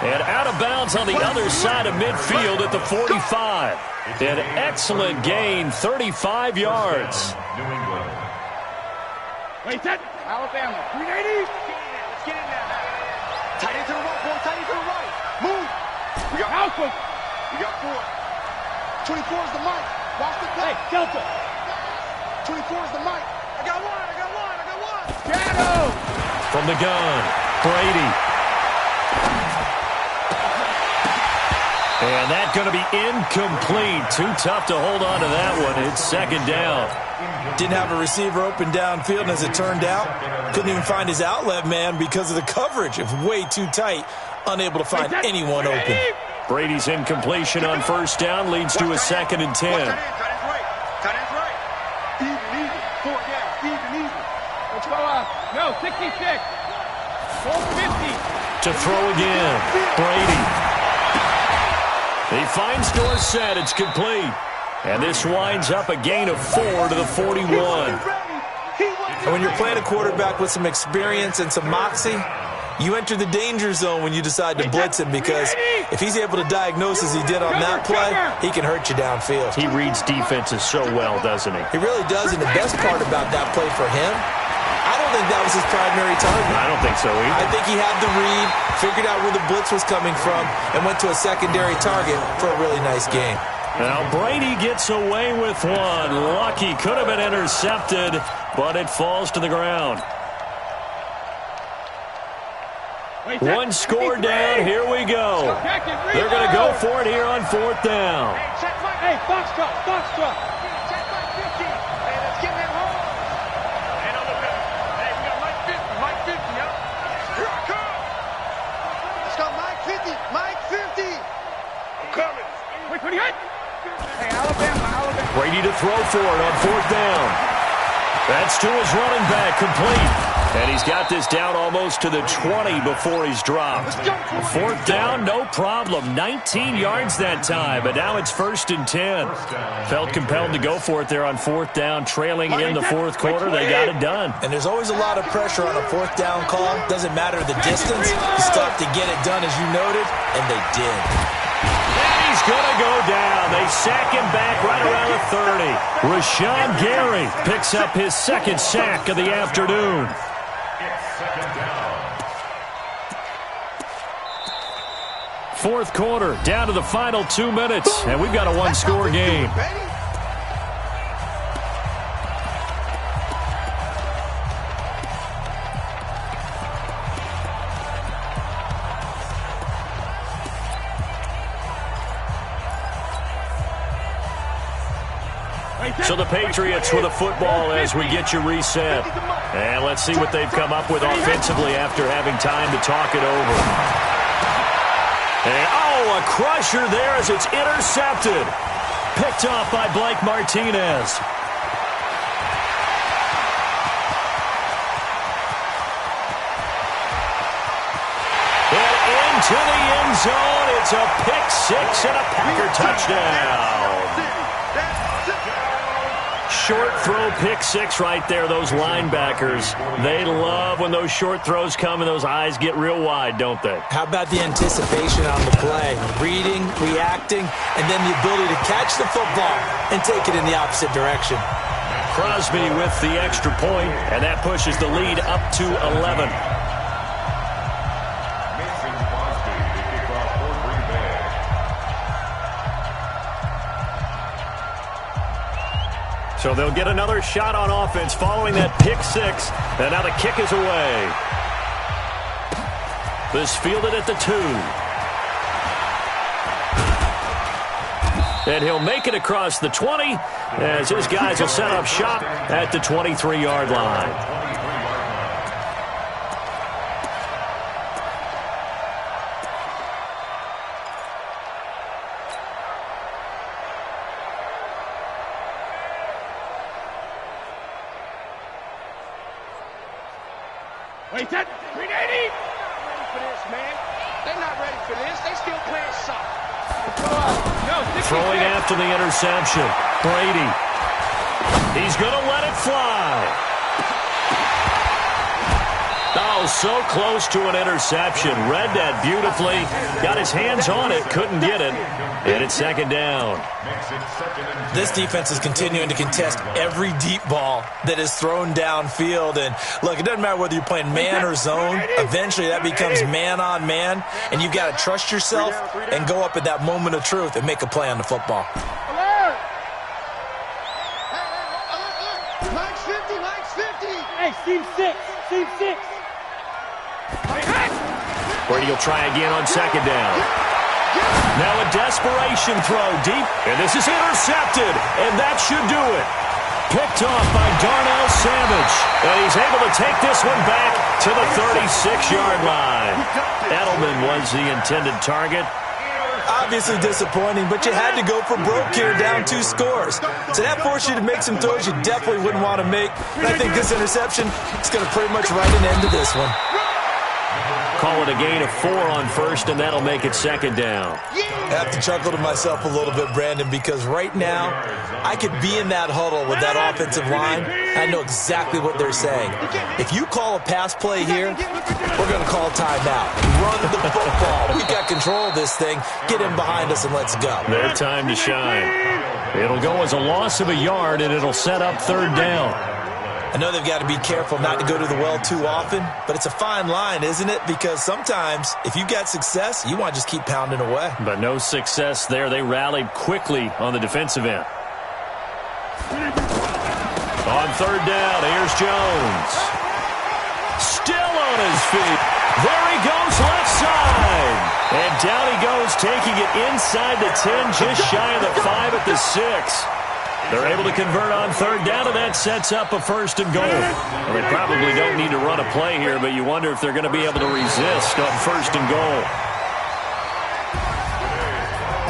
And out of bounds on the other side of midfield at the 45. An excellent gain, 35 yards. Wait, that Alabama, 380. Let's get in there now. Tight end to the right, boy. Tight end to the right. Move. We got Malcolm. We got 4. 24 is the mic. Watch the play. Hey, Delta. 24 is the mic. I got one. Shadow. From the gun, Brady. And that's going to be incomplete. Too tough to hold on to that one. It's second down. Didn't have a receiver open downfield, and as it turned out, couldn't even find his outlet man because of the coverage. It was way too tight, unable to find anyone open. Brady's incompletion on first down leads to a 2nd and 10. Tight end's right. Even. 4 down. Even. Let's go up. No, 66. 450. To throw again, Brady. He finds Dorsett. It's complete. And this winds up a gain of 4 to the 41. And when you're playing a quarterback with some experience and some moxie, you enter the danger zone when you decide to blitz him, because if he's able to diagnose as he did on that play, he can hurt you downfield. He reads defenses so well, doesn't he? He really does, and the best part about that play for him, I don't think that was his primary target. I don't think so either. I think he had the read, figured out where the blitz was coming from, and went to a secondary target for a really nice game. Now Brady gets away with one. Lucky, could have been intercepted, but it falls to the ground. One score down, here we go. They're going to go for it here on 4th down. Hey, box truck. Check my 50. Hey, let's get that home. Hey, no, look. Hey, we got Mike 50, yo. Here I come. Let's go, Mike 50. I'm coming. throw for it on 4th down. That's to his running back, complete. And he's got this down almost to the 20 before he's dropped. 4th down, no problem. 19 yards that time, but now it's 1st and 10. Felt compelled to go for it there on 4th down, trailing in the 4th quarter. They got it done. And there's always a lot of pressure on a 4th down call. Doesn't matter the distance. You still have to get it done, as you noted, and they did. He's going to go down. They sack him back right around the 30. Rashawn Gary picks up his 2nd sack of the afternoon. It's 2nd down. 4th quarter, down to the final 2 minutes, and we've got a one-score game. So the Patriots with a football as we get you reset. And let's see what they've come up with offensively after having time to talk it over. And, oh, a crusher there as it's intercepted. Picked off by Blake Martinez. And into the end zone. It's a pick 6 and a Packer touchdown. Short throw pick 6 right there. Those linebackers, they love when those short throws come and those eyes get real wide, don't they? How about the anticipation on the play? Reading, reacting, and then the ability to catch the football and take it in the opposite direction. Crosby with the extra point, and that pushes the lead up to 11. So they'll get another shot on offense following that pick 6. And now the kick is away. This fielded at the 2. And he'll make it across the 20 as his guys will set up shop at the 23-yard line. Wait, that 380! Not ready for this, man. They're not ready for this. They still playing soft. Throwing after the interception. Brady. He's going to let it fly. Oh, so close to an interception. Read that beautifully. Got his hands on it. Couldn't get it. And it's 2nd down. This defense is continuing to contest every deep ball that is thrown downfield. And, look, it doesn't matter whether you're playing man or zone. Eventually that becomes man-on-man. And you've got to trust yourself and go up at that moment of truth and make a play on the football. Line's 50, line's 50. Hey, team 6, team 6. Brady will try again on 2nd down. Now a desperation throw deep, and this is intercepted, and that should do it. Picked off by Darnell Savage, and he's able to take this one back to the 36-yard line. Edelman was the intended target. Obviously disappointing, but you had to go for broke here, down 2 scores. So that forced you to make some throws you definitely wouldn't want to make. And I think this interception is going to pretty much write an end to this one. Call it a gain of 4 on 1st, and that'll make it 2nd down. I have to chuckle to myself a little bit, Brandon, because right now I could be in that huddle with that offensive line. I know exactly what they're saying. If you call a pass play here, we're going to call timeout. Run the football. We've got control of this thing. Get in behind us and let's go. Their time to shine. It'll go as a loss of a yard, and it'll set up 3rd down. I know they've got to be careful not to go to the well too often, but it's a fine line, isn't it? Because sometimes, if you've got success, you want to just keep pounding away. But no success there. They rallied quickly on the defensive end. On 3rd down, here's Jones. Still on his feet. There he goes, left side. And down he goes, taking it inside the 10, just shy of the 5 at the 6. They're able to convert on 3rd down, and that sets up a 1st and goal. Well, they probably don't need to run a play here, but you wonder if they're going to be able to resist on 1st and goal.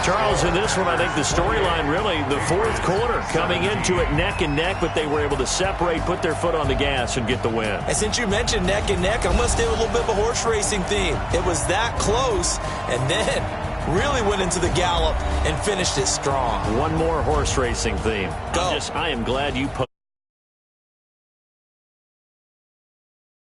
Charles, in this one, I think the storyline really, the fourth quarter, coming into it neck and neck, but they were able to separate, put their foot on the gas, and get the win. And since you mentioned neck and neck, I'm going to stay with a little bit of a horse racing theme. It was that close, and then really went into the gallop and finished it strong. One more horse racing theme. Go. I am glad you put